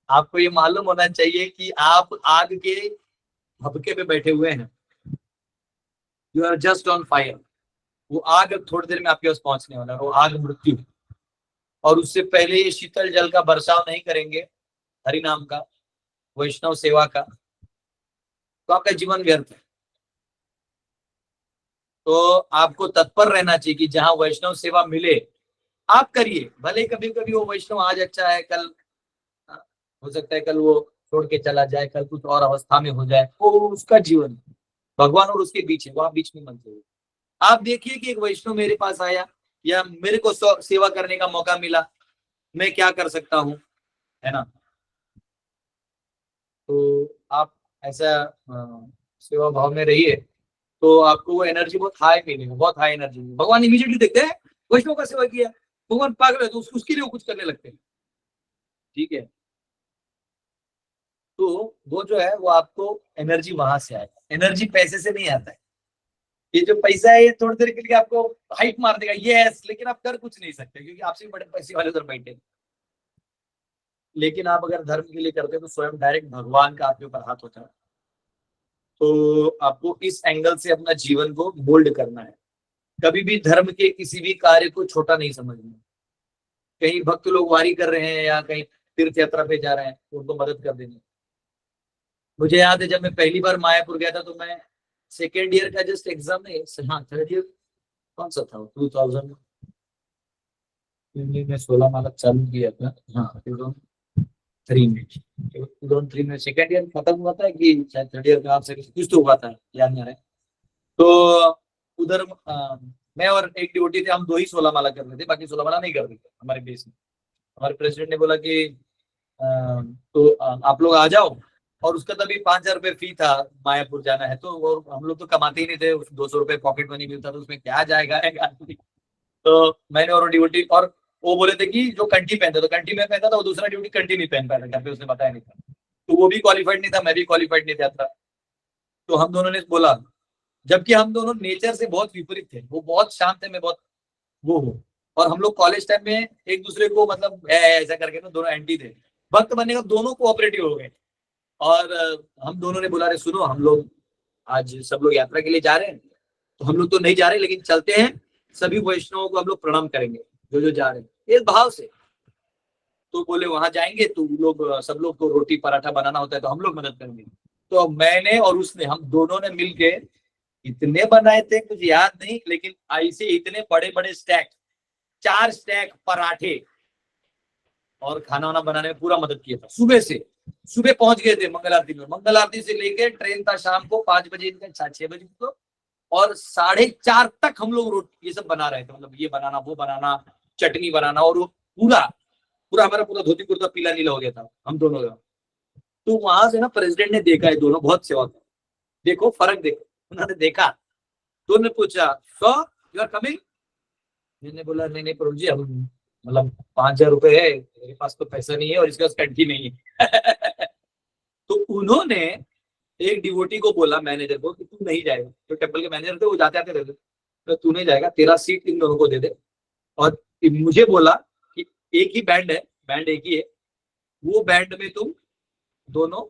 Speaker 2: आपको ये मालूम होना चाहिए कि आप आग के भभके पे बैठे हुए हैं। You are just on fire. वो आग थोड़ी देर में आपके पास पहुंचने वाला है, वो आग मृत्यु। और उससे पहले ये शीतल जल का बरसाव नहीं करेंगे, हरि नाम का, वैष्णव सेवा का, तो आपका जीवन व्यर्थ है। तो आपको तत्पर रहना चाहिए कि जहां वैष्णव सेवा मिले आप करिए। भले कभी कभी वो वैष्णव आज अच्छा है, कल हो सकता है कल वो छोड़ के चला जाए, कल कुछ और अवस्था में हो जाए, वो उसका जीवन, भगवान और उसके बीच है, वो आप बीच में मत जाइए। आप देखिए कि एक वैष्णव मेरे पास आया या मेरे को सेवा करने का मौका मिला, मैं क्या कर सकता हूँ, है ना। तो आप ऐसा सेवा भाव में रहिए, तो आपको वो एनर्जी बहुत हाई मिलेगी, बहुत हाई एनर्जी। भगवान इमीडिएटली देखते हैं वैष्णव का सेवा किया, भगवान पागल है तो उसके लिए वो कुछ करने लगते हैं, ठीक है। तो वो जो है वो आपको एनर्जी वहां से आएगा, एनर्जी पैसे से नहीं आता है। ये जो पैसा है ये थोड़ी देर के लिए आपको हाइप मार देगा, यस, लेकिन आप कर कुछ नहीं सकते क्योंकि आपसे भी बड़े पैसे वाले उधर बैठे। लेकिन आप अगर धर्म के लिए करते हैं तो स्वयं डायरेक्ट भगवान का आपके ऊपर हाथ होता है। तो आपको इस एंगल से अपना जीवन को मोल्ड करना है। कभी भी धर्म के किसी भी कार्य को छोटा नहीं समझना। कहीं भक्त लोग वारी कर रहे हैं या कहीं तीर्थ यात्रा पे जा रहे हैं, उनको मदद कर देनी। मुझे याद है जब मैं पहली बार मायापुर गया था तो मैं सेकेंड ईयर का जस्ट एग्जाम में, हाँ थर्ड ईयर कौन सा था, 2000 में 16 मालक चालू किया था, हाँ 2003 में, 2003 में सेकेंड ईयर खत्म हुआ था कि शायद थर्ड ईयर का आपसे कुछ तो हुआ था, याद नहीं आ रहा है। तो उधर मैं और एक डिवोटी थे, हम दो ही 16 माला कर रहे थे, बाकी 16 माला नहीं कर रहे थे हमारे देश में। हमारे प्रेसिडेंट ने बोला कि तो आप लोग आ जाओ, और उसका तभी 5,000 रुपये फी था, मायापुर जाना है तो, और हम लोग तो कमाते ही नहीं थे, 200 रुपये पॉकेट मनी मिलता था, उसमें क्या जाएगा तो मैंने और ड्यूटी, और वो बोले थे कि जो कंठी पहनता तो कंठी में पहनता था, वो दूसरा ड्यूटी कंठी नहीं पहन पाया था, घर पे उसने बताया नहीं था, तो वो भी क्वालिफाइड नहीं था, मैं भी क्वालिफाइड नहीं था। तो हम दोनों ने बोला, जबकि हम दोनों नेचर से बहुत विपरीत थे, वो बहुत शांत है, मैं बहुत वो हूँ, और हम लोग कॉलेज टाइम में एक दूसरे को मतलब ऐसा करके ना दोनों एंटी थे। वक्त बनने का दोनों कोऑपरेटिव हो गए, और हम दोनों ने बोला, रे सुनो, हम लोग आज सब लोग यात्रा के लिए जा रहे हैं, तो हम लोग तो नहीं जा रहे लेकिन चलते हैं, सभी वैष्णवों को हम लोग प्रणाम करेंगे जो जो जा रहे हैं, इस भाव से। तो बोले वहां जाएंगे तो लोग, सब लोग को रोटी पराठा बनाना होता है तो हम लोग मदद करेंगे। तो मैंने और उसने, हम दोनों ने मिलके इतने बनाए थे कुछ याद नहीं, लेकिन ऐसे इतने बड़े बड़े स्टैक, 4 स्टैक पराठे, और खाना वाना बनाने में पूरा मदद किया था। सुबह से, सुबह पहुंच गए थे मंगल आरती में, मंगल आरती से लेके ट्रेन था शाम को 5 बजे, इनका 6 बजे तो, और 4:30 तक हम लोग रोटी ये सब बना रहे थे, मतलब ये बनाना वो बनाना, चटनी बनाना, और वो पूरा पूरा हमारा पूरा धोती कुर्ता पीला नीला हो गया था हम दोनों का। तो वहां से ना प्रेसिडेंट ने देखा है दोनों बहुत सेवा कर, देखो फर्क देखो, उन्होंने देखा तो उन्होंने पूछा, सो यू आर कमिंग? मैंने बोला नहीं नहीं प्रभु जी, हम मतलब 5,000 रुपए है, मेरे पास तो पैसा नहीं है और इसके पास कंठी नहीं है तो उन्होंने एक डिवोटी को बोला, मैनेजर को, कि तू नहीं जाएगा, तो टेम्पल के मैनेजर थे वो जाते आते रहते, तो तू नहीं जाएगा, तेरा सीट इन दोनों को दे दे। और मुझे बोला कि एक ही बैंड है, बैंड एक ही है, वो बैंड में तुम दोनों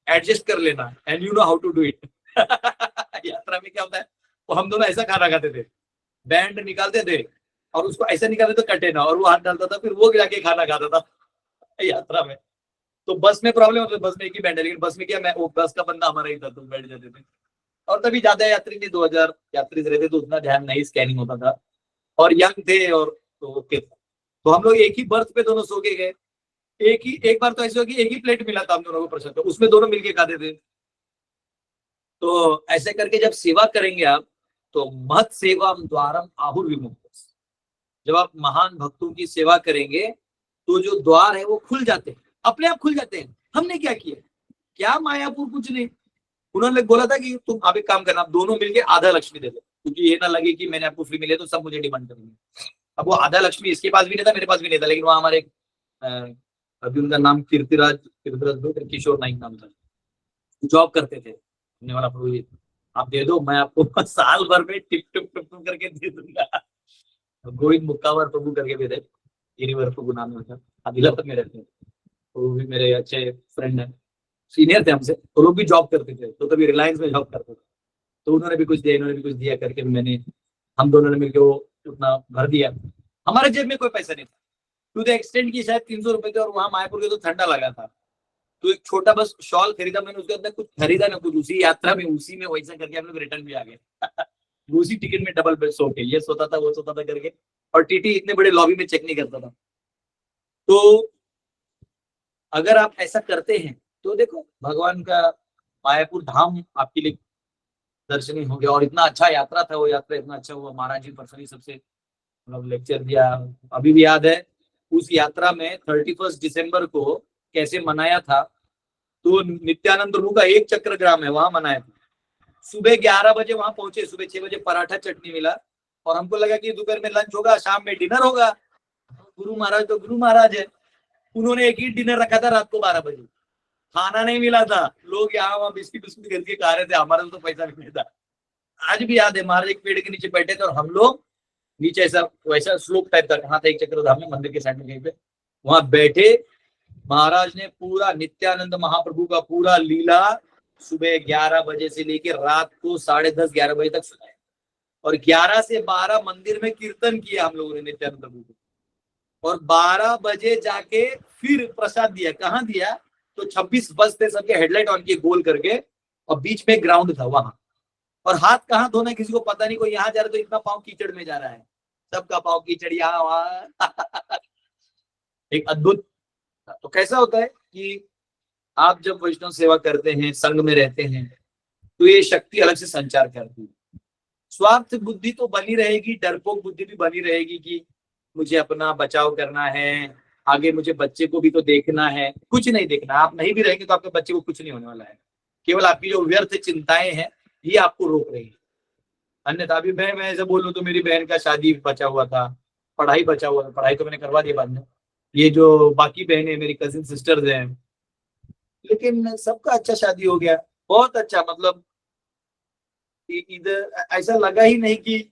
Speaker 2: एडजस्ट कर लेना, and you know how to do it यात्रा में क्या होता है, तो हम दोनों ऐसा खाना खाते थे, बैंड निकालते थे और उसको ऐसा निकालते तो कटे ना, और वो हाथ डालता था, फिर वो जाके खाना खाता था यात्रा में। तो बस में प्रॉब्लम होता, बस में एक ही बैंड है, लेकिन बस में क्या, मैं वो बस का बंदा हमारा ही था, तो बैठ जाते थे। और तभी ज्यादा यात्री नहीं, 2000 यात्री रहते तो उतना ध्यान नहीं, स्कैनिंग होता था, और यंग थे, और तो ओके। तो हम लोग एक ही बर्थ पे दोनों सो के गए, एक बार तो ऐसे हो कि एक ही प्लेट मिला था हम दोनों को प्रसाद, तो उसमें दोनों मिलके खाते थे। तो ऐसे करके जब सेवा करेंगे आप, तो महत सेवा द्वारम आहुर विमुक्त, जब आप महान भक्तों की सेवा करेंगे तो जो द्वार है वो खुल जाते हैं, अपने आप खुल जाते हैं। हमने क्या किया, क्या मायापुर, कुछ नहीं। उन्होंने बोला था कि तुम आप एक काम करना, आप दोनों मिलके आधा लक्ष्मी दे दो, क्योंकि ये ना लगे कि मैंने आपको फ्री मिले तो सब मुझे डिमांड करेंगे। अब वो आधा लक्ष्मी इसके पास भी नहीं था, मेरे पास भी नहीं था, लेकिन वहां हमारे अभी उनका नाम कीर्तिराज किशोर नाइक नाम था, जॉब करते थे। हमने बोला प्रभु जी आप दे दो, मैं आपको साल भर में टिप टिप टिप टिप करके दे दूंगा। गोविंद मुक्कावर प्रभु करके भी थे, गिरिवर प्रभु नाम है उनका, आदिलाबाद में रहते हैं। तो वो भी मेरे अच्छे फ्रेंड हैं, सीनियर थे हमसे, तो लोग भी जॉब करते थे, तो तभी रिलायंस में जॉब करते थे। तो उन्होंने भी कुछ दिया, इन्होंने भी कुछ दिया करके मैंने, हम दोनों ने मिलकर वो उतना भर दिया। हमारे जेब में कोई पैसा नहीं था, टू द एक्सटेंड की शायद 300 रुपए थे, और वहां मायापुर के तो ठंडा लगा था, तो एक छोटा बस शॉल खरीदा मैंने, उसके अंदर कुछ खरीदा ना कुछ, उसी यात्रा में उसी में वैसा करके हम लोग रिटर्न भी आ गए। उसी टिकट में डबल बेड सो के, ये सोता था वो सोता था करके, और टीटी इतने बड़े लॉबी में चेक नहीं करता था। तो अगर आप ऐसा करते हैं तो देखो भगवान का मायापुर धाम आपके लिए दर्शनीय हो गया, और इतना अच्छा यात्रा था, वो यात्रा इतना अच्छा हुआ। महाराज जी पर्सनली सबसे मतलब लेक्चर दिया, अभी भी याद है उस यात्रा में 31 दिसंबर को कैसे मनाया था। तो नित्यानंद प्रभु का एक चक्र ग्राम है, वहां मनाया था। सुबह 11 बजे वहां पहुंचे, सुबह 6 बजे पराठा चटनी मिला, और हमको लगा कि दोपहर में लंच होगा, शाम में डिनर होगा। गुरु महाराज तो गुरु महाराज है, उन्होंने एक ही डिनर रखा था रात को 12 बजे, खाना नहीं मिला था। लोग यहाँ वहां बिस्किट बिस्कुट खरीद के खा रहे थे, हमारे तो पैसा नहीं था। आज भी याद है, महाराज एक पेड़ के नीचे बैठे थे, और हम लोग नीचे ऐसा वैसा स्लोप टाइप का कहाँ था, एक चक्र धाम में मंदिर के साइड में कहीं पे, वहां बैठे महाराज ने पूरा नित्यानंद महाप्रभु का पूरा लीला सुबह 11 बजे से लेकर रात को 10:30-11 बजे तक सुनाया, और 11 से 12 मंदिर में कीर्तन किया हम लोगों ने नित्यानंद प्रभु को, और 12 बजे जाके फिर प्रसाद दिया। कहाँ दिया? तो 26 बस थे, सबके हेडलाइट ऑन किए गोल करके, और बीच में ग्राउंड था वहां, और हाथ कहाँ धोना किसी को पता नहीं, कोई यहाँ जा रहा तो इतना पाँव कीचड़ में जा रहा है, सबका पाँव कीचड़ यहाँ वहां। एक अद्भुत। तो कैसा होता है कि आप जब वैष्णव सेवा करते हैं, संघ में रहते हैं, तो ये शक्ति अलग से संचार करती है। स्वार्थ बुद्धि तो बनी रहेगी, डरपोक बुद्धि भी बनी रहेगी कि मुझे अपना बचाव करना है, आगे मुझे बच्चे को भी तो देखना है। कुछ नहीं देखना, आप नहीं भी रहेंगे तो आपके बच्चे को कुछ नहीं होने वाला है, केवल आपकी जो व्यर्थ चिंताएं हैं ये आपको रोक रही है। अन्यथा अभी मैं ऐसे बोलूं तो मेरी बहन का शादी बचा हुआ था, पढ़ाई बचा हुआ था, पढ़ाई तो मैंने करवा दिया बाद में। ये जो बाकी बहनें मेरी कजिन सिस्टर्स हैं, लेकिन सबका अच्छा शादी हो गया, बहुत अच्छा। मतलब इधर ऐसा लगा ही नहीं कि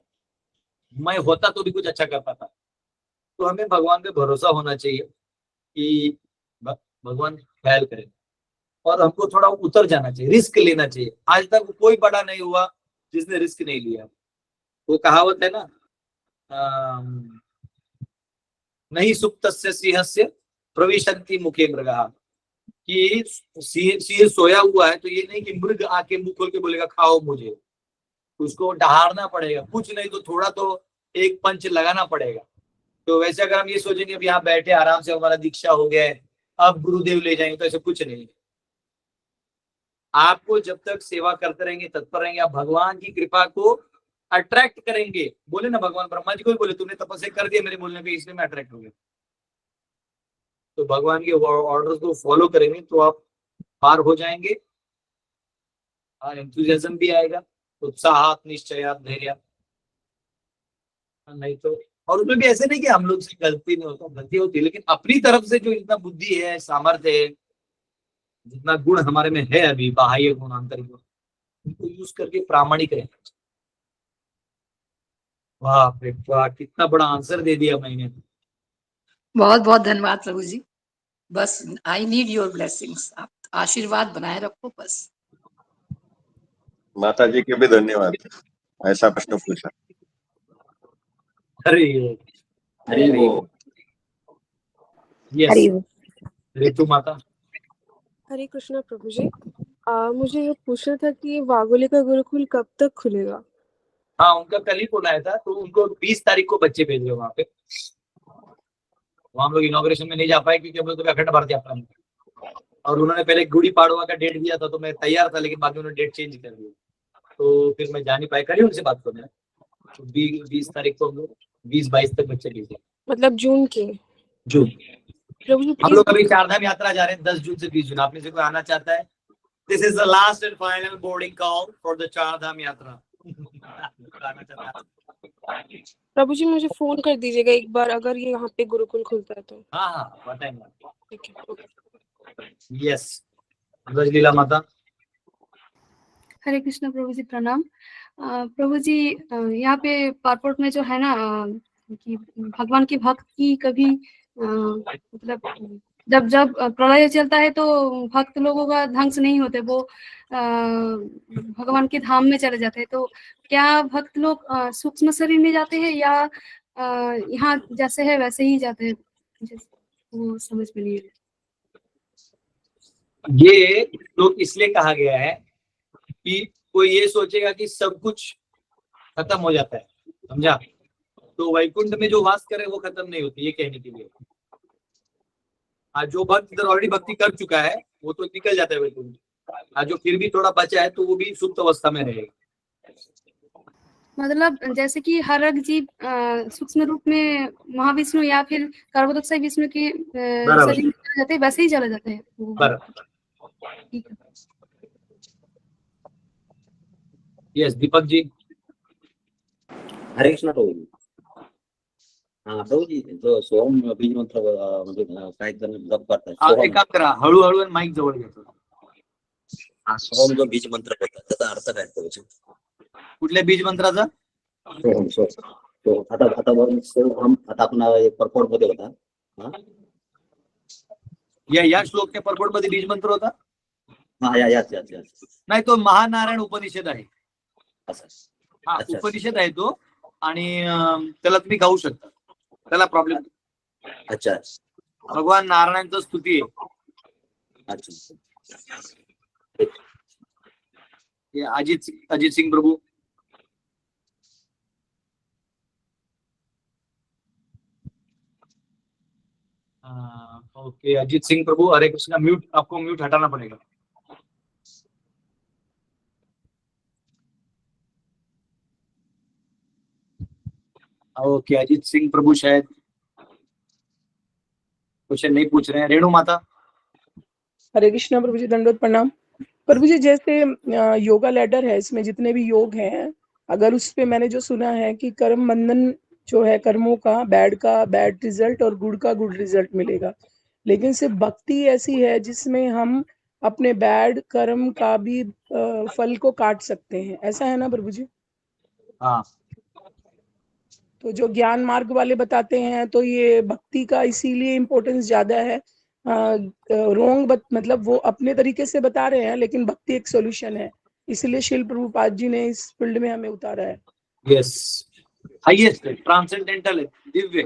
Speaker 2: मैं होता तो भी कुछ अच्छा कर पाता। तो हमें भगवान पे भरोसा होना चाहिए कि भगवान ख्याल करे, और हमको थोड़ा उतर जाना चाहिए, रिस्क लेना चाहिए। आज तक कोई बड़ा नहीं हुआ जिसने रिस्क नहीं लिया। वो कहावत है ना, नहीं सुप्तस्य सिंहस्य प्रविशन्ति मुखे मृगः, कि सिंह सोया हुआ है तो ये नहीं कि मृग आके मुंह खोल के बोलेगा खाओ मुझे, उसको डहारना पड़ेगा, कुछ नहीं तो थोड़ा तो एक पंच लगाना पड़ेगा। तो वैसे अगर हम ये सोचेंगे अब यहाँ बैठे आराम से हमारा दीक्षा हो गया है, अब गुरुदेव ले जाएंगे, तो ऐसे कुछ नहीं। आपको जब तक सेवा करते रहेंगे, तत्पर रहेंगे, आप भगवान की कृपा को अट्रैक्ट करेंगे। बोले ना भगवान ब्रह्मा जी को ही बोले, तुमने तपस्या कर दिया मेरे बोलने पे, इसलिए मैं अट्रैक्ट हो गया। तो भगवान के ऑर्डर को फॉलो करेंगे तो आप पार हो जाएंगे, और एंथुसियाज्म भी आएगा, उत्साह, निश्चय, धैर्य। नहीं तो, और उसमें भी ऐसे नहीं कि हम लोग से गलती नहीं होता, गलती होती है, लेकिन अपनी तरफ से जो इतना बुद्धि है, सामर्थ्य है, जितना गुण हमारे में है अभी, बाह्य गुण, आंतरिक गुण, उनको यूज करके प्रामाणिक रहना चाहिए। वाह, कितना बड़ा आंसर दे दिया मैंने।
Speaker 5: बहुत बहुत धन्यवाद प्रभु जी। बस आई नीड योर ब्लेसिंग्स, आप आशीर्वाद बनाए रखो बस।
Speaker 4: माता जी के भी धन्यवाद, ऐसा प्रश्न पूछा।
Speaker 2: अरे यस, ऋतु माता।
Speaker 6: हरे कृष्णा प्रभु जी, मुझे ये पूछना था कि वागोली का गुरुकुल कब तक खुलेगा?
Speaker 2: हाँ, उनका कल ही बोला था, तो उनको 20 तारीख को बच्चे भेज रहे वहां पे। वहां हम लोग इनॉग्रेशन में नहीं जा पाए क्योंकि हम लोग तो अखंड भारत यात्रा में, और उन्होंने पहले गुड़ी पाड़वा का डेट दिया था, तो मैं तैयार था, लेकिन बाद में उन्होंने डेट चेंज कर दिया, तो फिर मैं जा नहीं पाया। कल ही उनसे बात करना है, तो 20 तारीख को हम लोग 20-22 तक बच्चे भेजे,
Speaker 6: मतलब जून के।
Speaker 2: जून।
Speaker 6: प्रभु जी
Speaker 2: हम लोग अभी चारधाम यात्रा जा रहे हैं 10 जून से 20 जून। आप में से कोई आना चाहता है? This is the last and final boarding call for the Chardham यात्रा। आना चाहता है?
Speaker 6: प्रभु जी मुझे फोन कर दीजिएगा एक बार अगर ये यहाँ पे गुरुकुल खुलता है तो।
Speaker 2: हाँ हाँ बताएंगे।
Speaker 6: ठीक है, ओके।
Speaker 2: यस ब्रजलीला माता।
Speaker 3: हरे कृष्ण प्रभु जी प्रणाम। प्रभु जी यहाँ पे पासपोर्ट में जो है ना कि भगवान की भक्त की कभी मतलब जब जब प्रलय चलता है तो भक्त लोगों का ढंग से नहीं होते, वो भगवान के धाम में चले जाते हैं। तो क्या भक्त लोग सूक्ष्म शरीर में जाते हैं या यहाँ जैसे है वैसे ही जाते हैं? वो समझ में नहीं आया।
Speaker 2: ये श्लोक इसलिए कहा गया है कि कोई ये सोचेगा कि सब कुछ खत्म हो जाता है, समझा? तो वैकुंठ में जो वास करे वो खत्म नहीं होती, ये कहने के लिए। आज जो भक्त इधर ऑलरेडी भक्ति कर चुका है वो तो निकल जाता है वैकुंठ। आज जो फिर भी थोड़ा बचा है तो वो भी सुप्त अवस्था में रहेगा।
Speaker 3: मतलब जैसे कि हर एक जीव सूक्ष्म रूप में महाविष्णु या फिर कर्बोदक विष्णु के शरीर में चले जाते हैं, वैसे ही चले जाते हैं। ठीक है।
Speaker 2: यस दीपक जी।
Speaker 7: हरे कृष्ण प्रभु जी। हाँ प्रभु जी, जो सोहम बीज मंत्र म्हणजे काय जण जप करतात,
Speaker 2: एक काम करा, हळूहळू आणि माईक जवळ घ्या.
Speaker 7: सोहम जो बीज मंत्र बोलतात त्याचा अर्थ काय प्रभू जी?
Speaker 2: कुठल्या बीज मंत्राचा?
Speaker 7: सोहम तो आता वरून सोहम आता आपण परपोर्ट मध्ये होता. हाँ
Speaker 2: या श्लोक के परपोर्ट मध्ये बीज मंत्र होता?
Speaker 7: हाँ याच
Speaker 2: नाही, तो महानारायण उपनिषद आहे.
Speaker 7: असं.
Speaker 2: हा
Speaker 7: अच्छा.
Speaker 2: उपनिषद आहे तो आणि त्याला तुम्ही गाऊ शकता, त्याला प्रॉब्लेम.
Speaker 7: अच्छा
Speaker 2: भगवान नारायणांचं स्तुती आहे.
Speaker 7: अच्छा.
Speaker 2: ये अजित सिंह प्रभु. ओके अजित सिंह प्रभु, हरे कृष्णा. म्यूट, आपको म्यूट हटाना पड़ेगा. ओके अजित सिंह प्रभु शायद क्वेश्चन नहीं पूछ रहे हैं. रेणु माता.
Speaker 8: हरे कृष्णा प्रभु जी, दंडवत प्रणाम। प्रभु जी जैसे योगा लैडर है, इसमें जितने भी योग हैं, अगर उस पे मैंने जो सुना है कि कर्म बंधन जो है, कर्मों का बैड रिजल्ट और गुड का गुड रिजल्ट मिलेगा, लेकिन सिर्फ भक्ति ऐसी है जिसमें हम अपने बैड कर्म का भी फल को काट सकते हैं, ऐसा है ना प्रभु जी?
Speaker 2: हाँ.
Speaker 8: तो जो ज्ञान मार्ग वाले बताते हैं तो ये भक्ति का इसीलिए इम्पोर्टेंस ज्यादा है। रोंग मतलब वो अपने तरीके से बता रहे हैं, लेकिन भक्ति एक सॉल्यूशन है, इसलिए शिल प्रभुपाद जी ने इस फील्ड में हमें उतारा है।
Speaker 2: यस, हाईएस्ट ट्रांसेंडेंटल है, दिव्य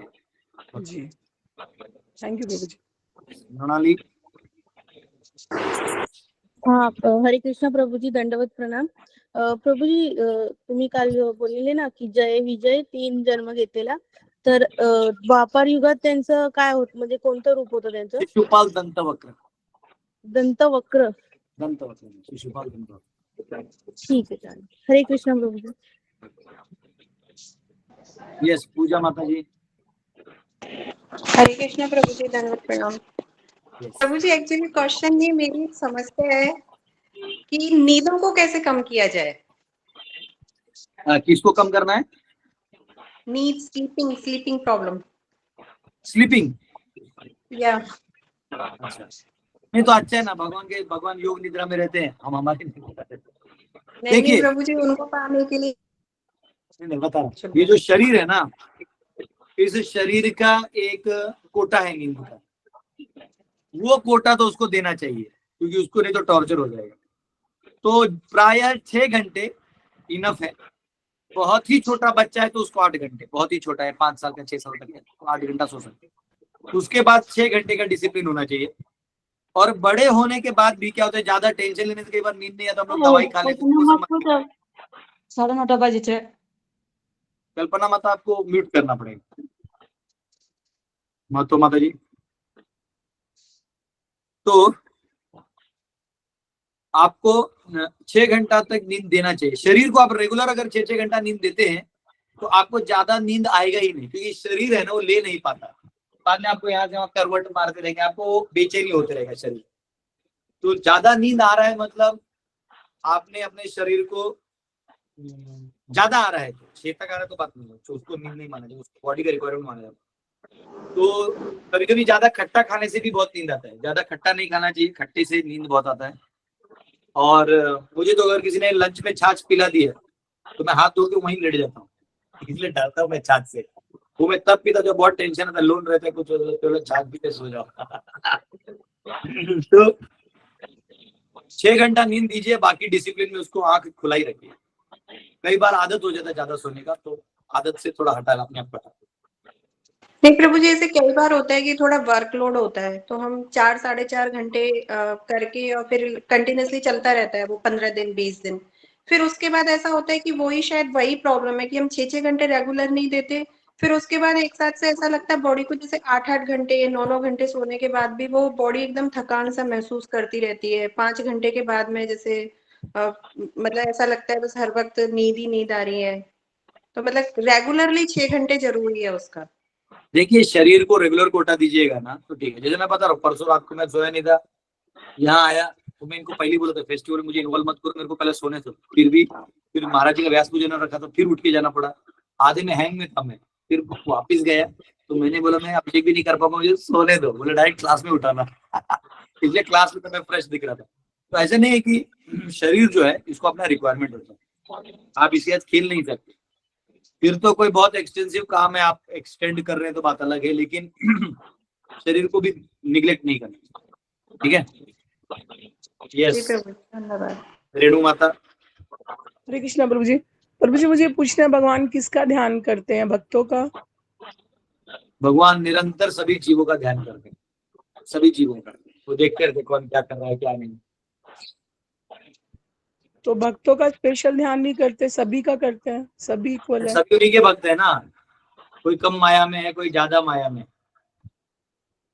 Speaker 8: जी। थैंक यू प्रभु जी.
Speaker 2: मृणाली.
Speaker 9: हाँ हरे कृष्णा प्रभू जी, दंडवत प्रणाम. प्रभू जी तुम्ही काल बोललेले ना की जय विजय 3 जन्म घेतलेला, तर द्वापार युगात त्यांचं काय होत, म्हणजे कोणतं रूप होतं त्यांचं?
Speaker 2: शिशुपाल दंतवक्र.
Speaker 9: दंतवक्र.
Speaker 2: शिशुपाल दंतवक्र.
Speaker 9: ठीक है, चालेल. हरे कृष्णा प्रभू जी.
Speaker 2: यस पूजा माता जी.
Speaker 10: हरे कृष्णा प्रभु जी, धन्यवाद प्रणाम. प्रभु जी एक्चुअली क्वेश्चन ये मेरी समस्या है कि नींदों को कैसे कम किया जाए?
Speaker 2: किसको कम करना है?
Speaker 10: नींद, स्लीपिंग प्रॉब्लम.
Speaker 2: स्लीपिंग.
Speaker 10: या
Speaker 2: अच्छा, नहीं तो अच्छा है ना, भगवान योग निद्रा में रहते हैं, हम हमारे
Speaker 10: नहीं प्रभु जी, उनको पाने के लिए
Speaker 2: नहीं बता रहा. ये जो शरीर है ना, इस शरीर का एक कोटा है नींद का, वो कोटा तो उसको देना चाहिए, क्योंकि उसको नहीं तो टॉर्चर हो जाएगा. तो प्राय 6 घंटे इनफ है. बहुत ही छोटा बच्चा है तो उसको 8 घंटे, बहुत ही छोटा है 5 साल का 6 साल तक है तो 8 घंटा सो सकते हैं. उसके बाद 6 घंटे का डिसिप्लिन होना चाहिए. और बड़े होने के बाद भी क्या होता है, ज्यादा टेंशन लेने से कई बार नींद नहीं आता, हम लोग दवाई खा लेते हैं.
Speaker 3: 9:30 बजे.
Speaker 2: कल्पना माता आपको म्यूट करना पड़ेगा. महतो माता जी. तो आपको 6 घंटा तक नींद देना चाहिए. शरीर को आप रेगुलर अगर 6 घंटा नींद देते हैं तो आपको ज्यादा नींद आएगा ही नहीं, क्योंकि शरीर है ना वो ले नहीं पाता. बाद में आपको यहाँ से वहां करवट मारते रहेंगे, आपको बेचैनी होते रहेगा शरीर. तो ज्यादा नींद आ रहा है मतलब आपने अपने शरीर को ज्यादा आ रहा है, 6 तक आ रहा है तो बात नहीं है, तो उसको नींद नहीं माना जाए, उसको बॉडी का रिक्वायरमेंट माना जाता है। तो कभी कभी ज्यादा खट्टा खाने से भी बहुत नींद आता है, ज्यादा खट्टा नहीं खाना चाहिए, खट्टे से नींद बहुत आता है। और मुझे तो अगर किसी ने लंच में छाछ पिला दी है तो मैं हाथ धो के वहीं लेट जाता हूँ, इसलिए डरता हूँ मैं छाछ से। वो मैं तब पीता जब बहुत टेंशन आता है, लोन रहता है कुछ, चलो छाछ पीते सो जाओ। तो 6 घंटा नींद दीजिए, बाकी डिसिप्लिन में उसको आंख खुलाई रखिए। कई बार आदत हो जाता है ज्यादा सोने का, तो आदत से थोड़ा हटा अपने आप हटा।
Speaker 10: नहीं प्रभु जी, ऐसे कई बार होता है कि थोड़ा वर्कलोड होता है तो हम 4 साढ़े 4 घंटे करके और फिर कंटिन्यूअसली चलता रहता है वो 15 दिन 20 दिन, फिर उसके बाद ऐसा होता है कि वही शायद वही प्रॉब्लम है कि हम 6-6 घंटे रेगुलर नहीं देते, फिर उसके बाद एक साथ से ऐसा लगता है बॉडी को जैसे 8-8 घंटे 9-9 घंटे सोने के बाद भी वो बॉडी एकदम थकान सा महसूस करती रहती है। 5 घंटे के बाद में जैसे मतलब ऐसा लगता है बस हर वक्त नींद ही नींद आ रही है, तो मतलब रेगुलरली 6 घंटे जरूरी है उसका।
Speaker 2: देखिए शरीर को रेगुलर कोटा दीजिएगा ना तो ठीक है। जैसे मैं बता रहा हूँ, परसों रात को मैं सोया नहीं था, यहाँ आया तो मैं इनको पहले बोला था फेस्टिवल मुझे इन्वॉल्व मत करो, मेरे को पहले सोने दो। फिर महाराज जी का व्यास पूजन रखा था, फिर उठ के जाना पड़ा, आधे में हैंग में था मैं, फिर वापिस गया तो मैंने बोला मैं अभी भी नहीं कर पाऊंगा, मुझे सोने दो। बोले डायरेक्ट क्लास में उठाना। इसलिए क्लास में तो मैं फ्रेश दिख रहा था। तो ऐसे नहीं है कि शरीर जो है इसको अपना रिक्वायरमेंट होता है, आप इसके साथ खेल नहीं सकते। फिर तो कोई बहुत एक्सटेंसिव काम है, आप एक्सटेंड कर रहे हैं तो बात अलग है, लेकिन शरीर को भी निग्लेक्ट नहीं करना, ठीक है। यस
Speaker 10: धन्यवाद।
Speaker 2: रेणु माता।
Speaker 8: हरे कृष्णा प्रभु जी। प्रभु जी मुझे पूछना है, भगवान किसका ध्यान करते हैं, भक्तों का?
Speaker 2: भगवान निरंतर सभी जीवों का ध्यान करते हैं, सभी जीवों का। वो देखते रहते कौन क्या कर रहा है क्या नहीं।
Speaker 8: तो भक्तों का स्पेशल ध्यान नहीं करते, सभी का करते हैं, सभी इक्वल है?
Speaker 2: सभी उन्हीं के भक्त है ना, कोई कम माया में है, कोई ज्यादा माया में,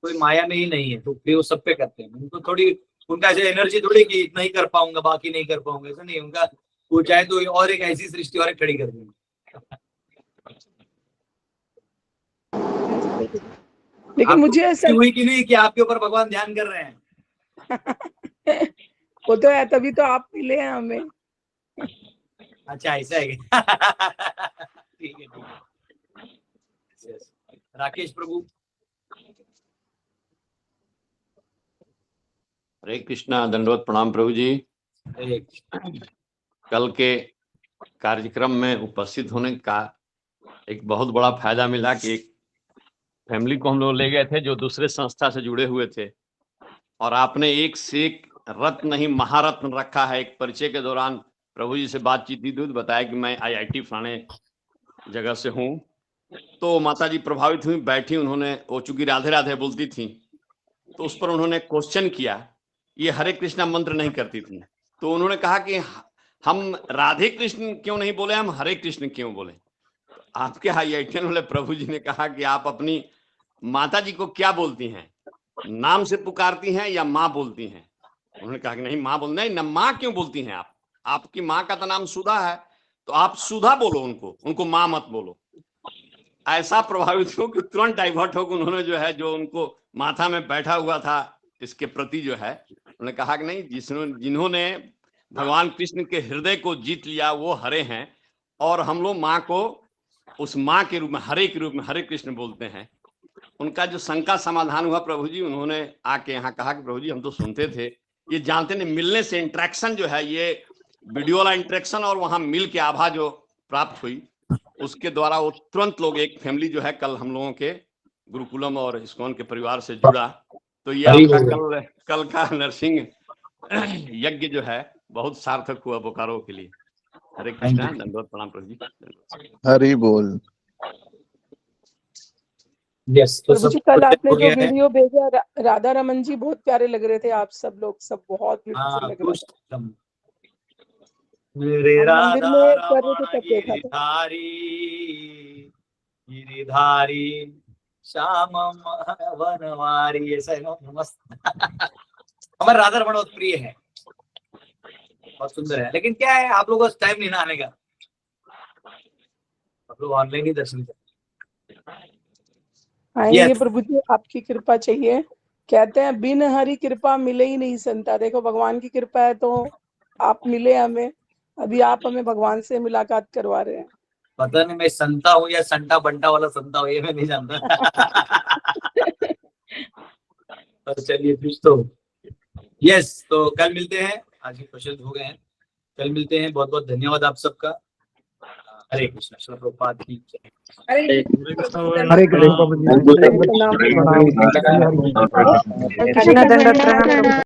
Speaker 2: कोई माया में ही नहीं है, तो फिर वो सब पे करते हैं। उनको थोड़ी, उनका ऐसे एनर्जी थोड़ी कि इतना ही कर पाऊंगा बाकी नहीं कर पाऊंगा, ऐसा नहीं। उनका वो चाहे तो और एक ऐसी सृष्टि और एक खड़ी कर देंगे।
Speaker 8: लेकिन मुझे ऐसा
Speaker 2: हुई कि नहीं कि आपके ऊपर भगवान ध्यान कर रहे हैं।
Speaker 8: वो तो है, तभी तो आप मिले हैं हमें।
Speaker 2: अच्छा ऐसा है क्या? ठीक है ठीक है। राकेश प्रभु।
Speaker 11: हरे कृष्णा, दंडवत प्रणाम प्रभु जी। कल के कार्यक्रम में उपस्थित होने का एक बहुत बड़ा फायदा मिला कि एक फैमिली को हम लोग ले गए थे जो दूसरे संस्था से जुड़े हुए थे, और आपने एक से एक रत्न नहीं महारत्न रखा है। एक परिचय के दौरान प्रभु जी से बातचीत की थी, बताया कि मैं IIT फलाने जगह से हूँ, तो माता जी प्रभावित हुई, बैठी। उन्होंने, वो चूंकि राधे राधे बोलती थी, तो उस पर उन्होंने क्वेश्चन किया, ये हरे कृष्णा मंत्र नहीं करती थी, तो उन्होंने कहा कि हम राधे कृष्ण क्यों नहीं बोले, हम हरे कृष्ण क्यों बोले। आपके IIT वाले प्रभु जी ने कहा कि आप अपनी माता जी को क्या बोलती हैं, नाम से पुकारती हैं या माँ बोलती हैं? उन्होंने कहा कि नहीं माँ बोल, नहीं ना, माँ क्यों बोलती हैं आप? आपकी माँ का तो नाम सुधा है, तो आप सुधा बोलो उनको माँ मत बोलो। ऐसा प्रभावित हो कि तुरंत डाइवर्ट हो, उन्होंने जो है, जो उनको माथा में बैठा हुआ था इसके प्रति जो है, उन्होंने कहा कि नहीं, जिन्होंने भगवान कृष्ण के हृदय को जीत लिया वो हरे हैं, और हम लोग माँ को उस माँ के रूप में, हरे के रूप में हरे कृष्ण बोलते हैं। उनका जो शंका समाधान हुआ प्रभु जी, उन्होंने आके यहाँ कहा कि प्रभु जी हम तो सुनते थे, ये जानते नहीं, मिलने से इंटरेक्शन जो है, ये वीडियो वाला इंटरेक्शन और वहां मिल के आभा जो प्राप्त हुई, उसके द्वारा वो तुरंत लोग, एक फैमिली जो है कल हम लोगों के गुरुकुलम और इस्कॉन के परिवार से जुड़ा। तो ये आपका कल का नरसिंह यज्ञ जो है बहुत सार्थक हुआ बोकारो के लिए। हरे कृष्णा, दंडवत प्रणाम प्रभु जी।
Speaker 12: हरि बोल।
Speaker 2: यस, तो सब
Speaker 8: कल आपने जो वीडियो भेजा राधा रमन जी, बहुत प्यारे लग रहे थे आप सब लोग, सब बहुत ब्यूटीफुल लग रहे थे।
Speaker 2: मेरे
Speaker 8: मंदिर में कर रहे थे तब देखा था।
Speaker 2: गिरिधारी श्याम वनवारी, ऐसा है ना, मस्त। हमारे राधा रमन बहुत प्रिय है, बहुत सुंदर है। लेकिन क्या है, आप लोगों को टाइम नहीं ना आने का, आप लोग ऑनलाइन ही दर्शन करें।
Speaker 8: आएंगे प्रभु जी, आपकी कृपा चाहिए। कहते हैं बिन हरि कृपा मिले ही नहीं संता। देखो भगवान की कृपा है तो आप मिले हमें, अभी आप हमें भगवान से मुलाकात करवा रहे हैं।
Speaker 2: पता नहीं मैं संता हूँ या संता बंटा वाला संता हूँ, ये मैं नहीं जानता। पर चलिए कुछ तो यस, तो कल मिलते हैं। आज के क्वेश्चन हो गए हैं, कल मिलते हैं। बहुत बहुत धन्यवाद आप सबका। हरे कृष्ण। श्रील प्रभुपाद की जय।
Speaker 8: हरे
Speaker 1: हरे कृष्ण।
Speaker 8: प्रणाम।
Speaker 1: हरे कृष्ण।
Speaker 10: कृष्ण दंडवत प्रणाम।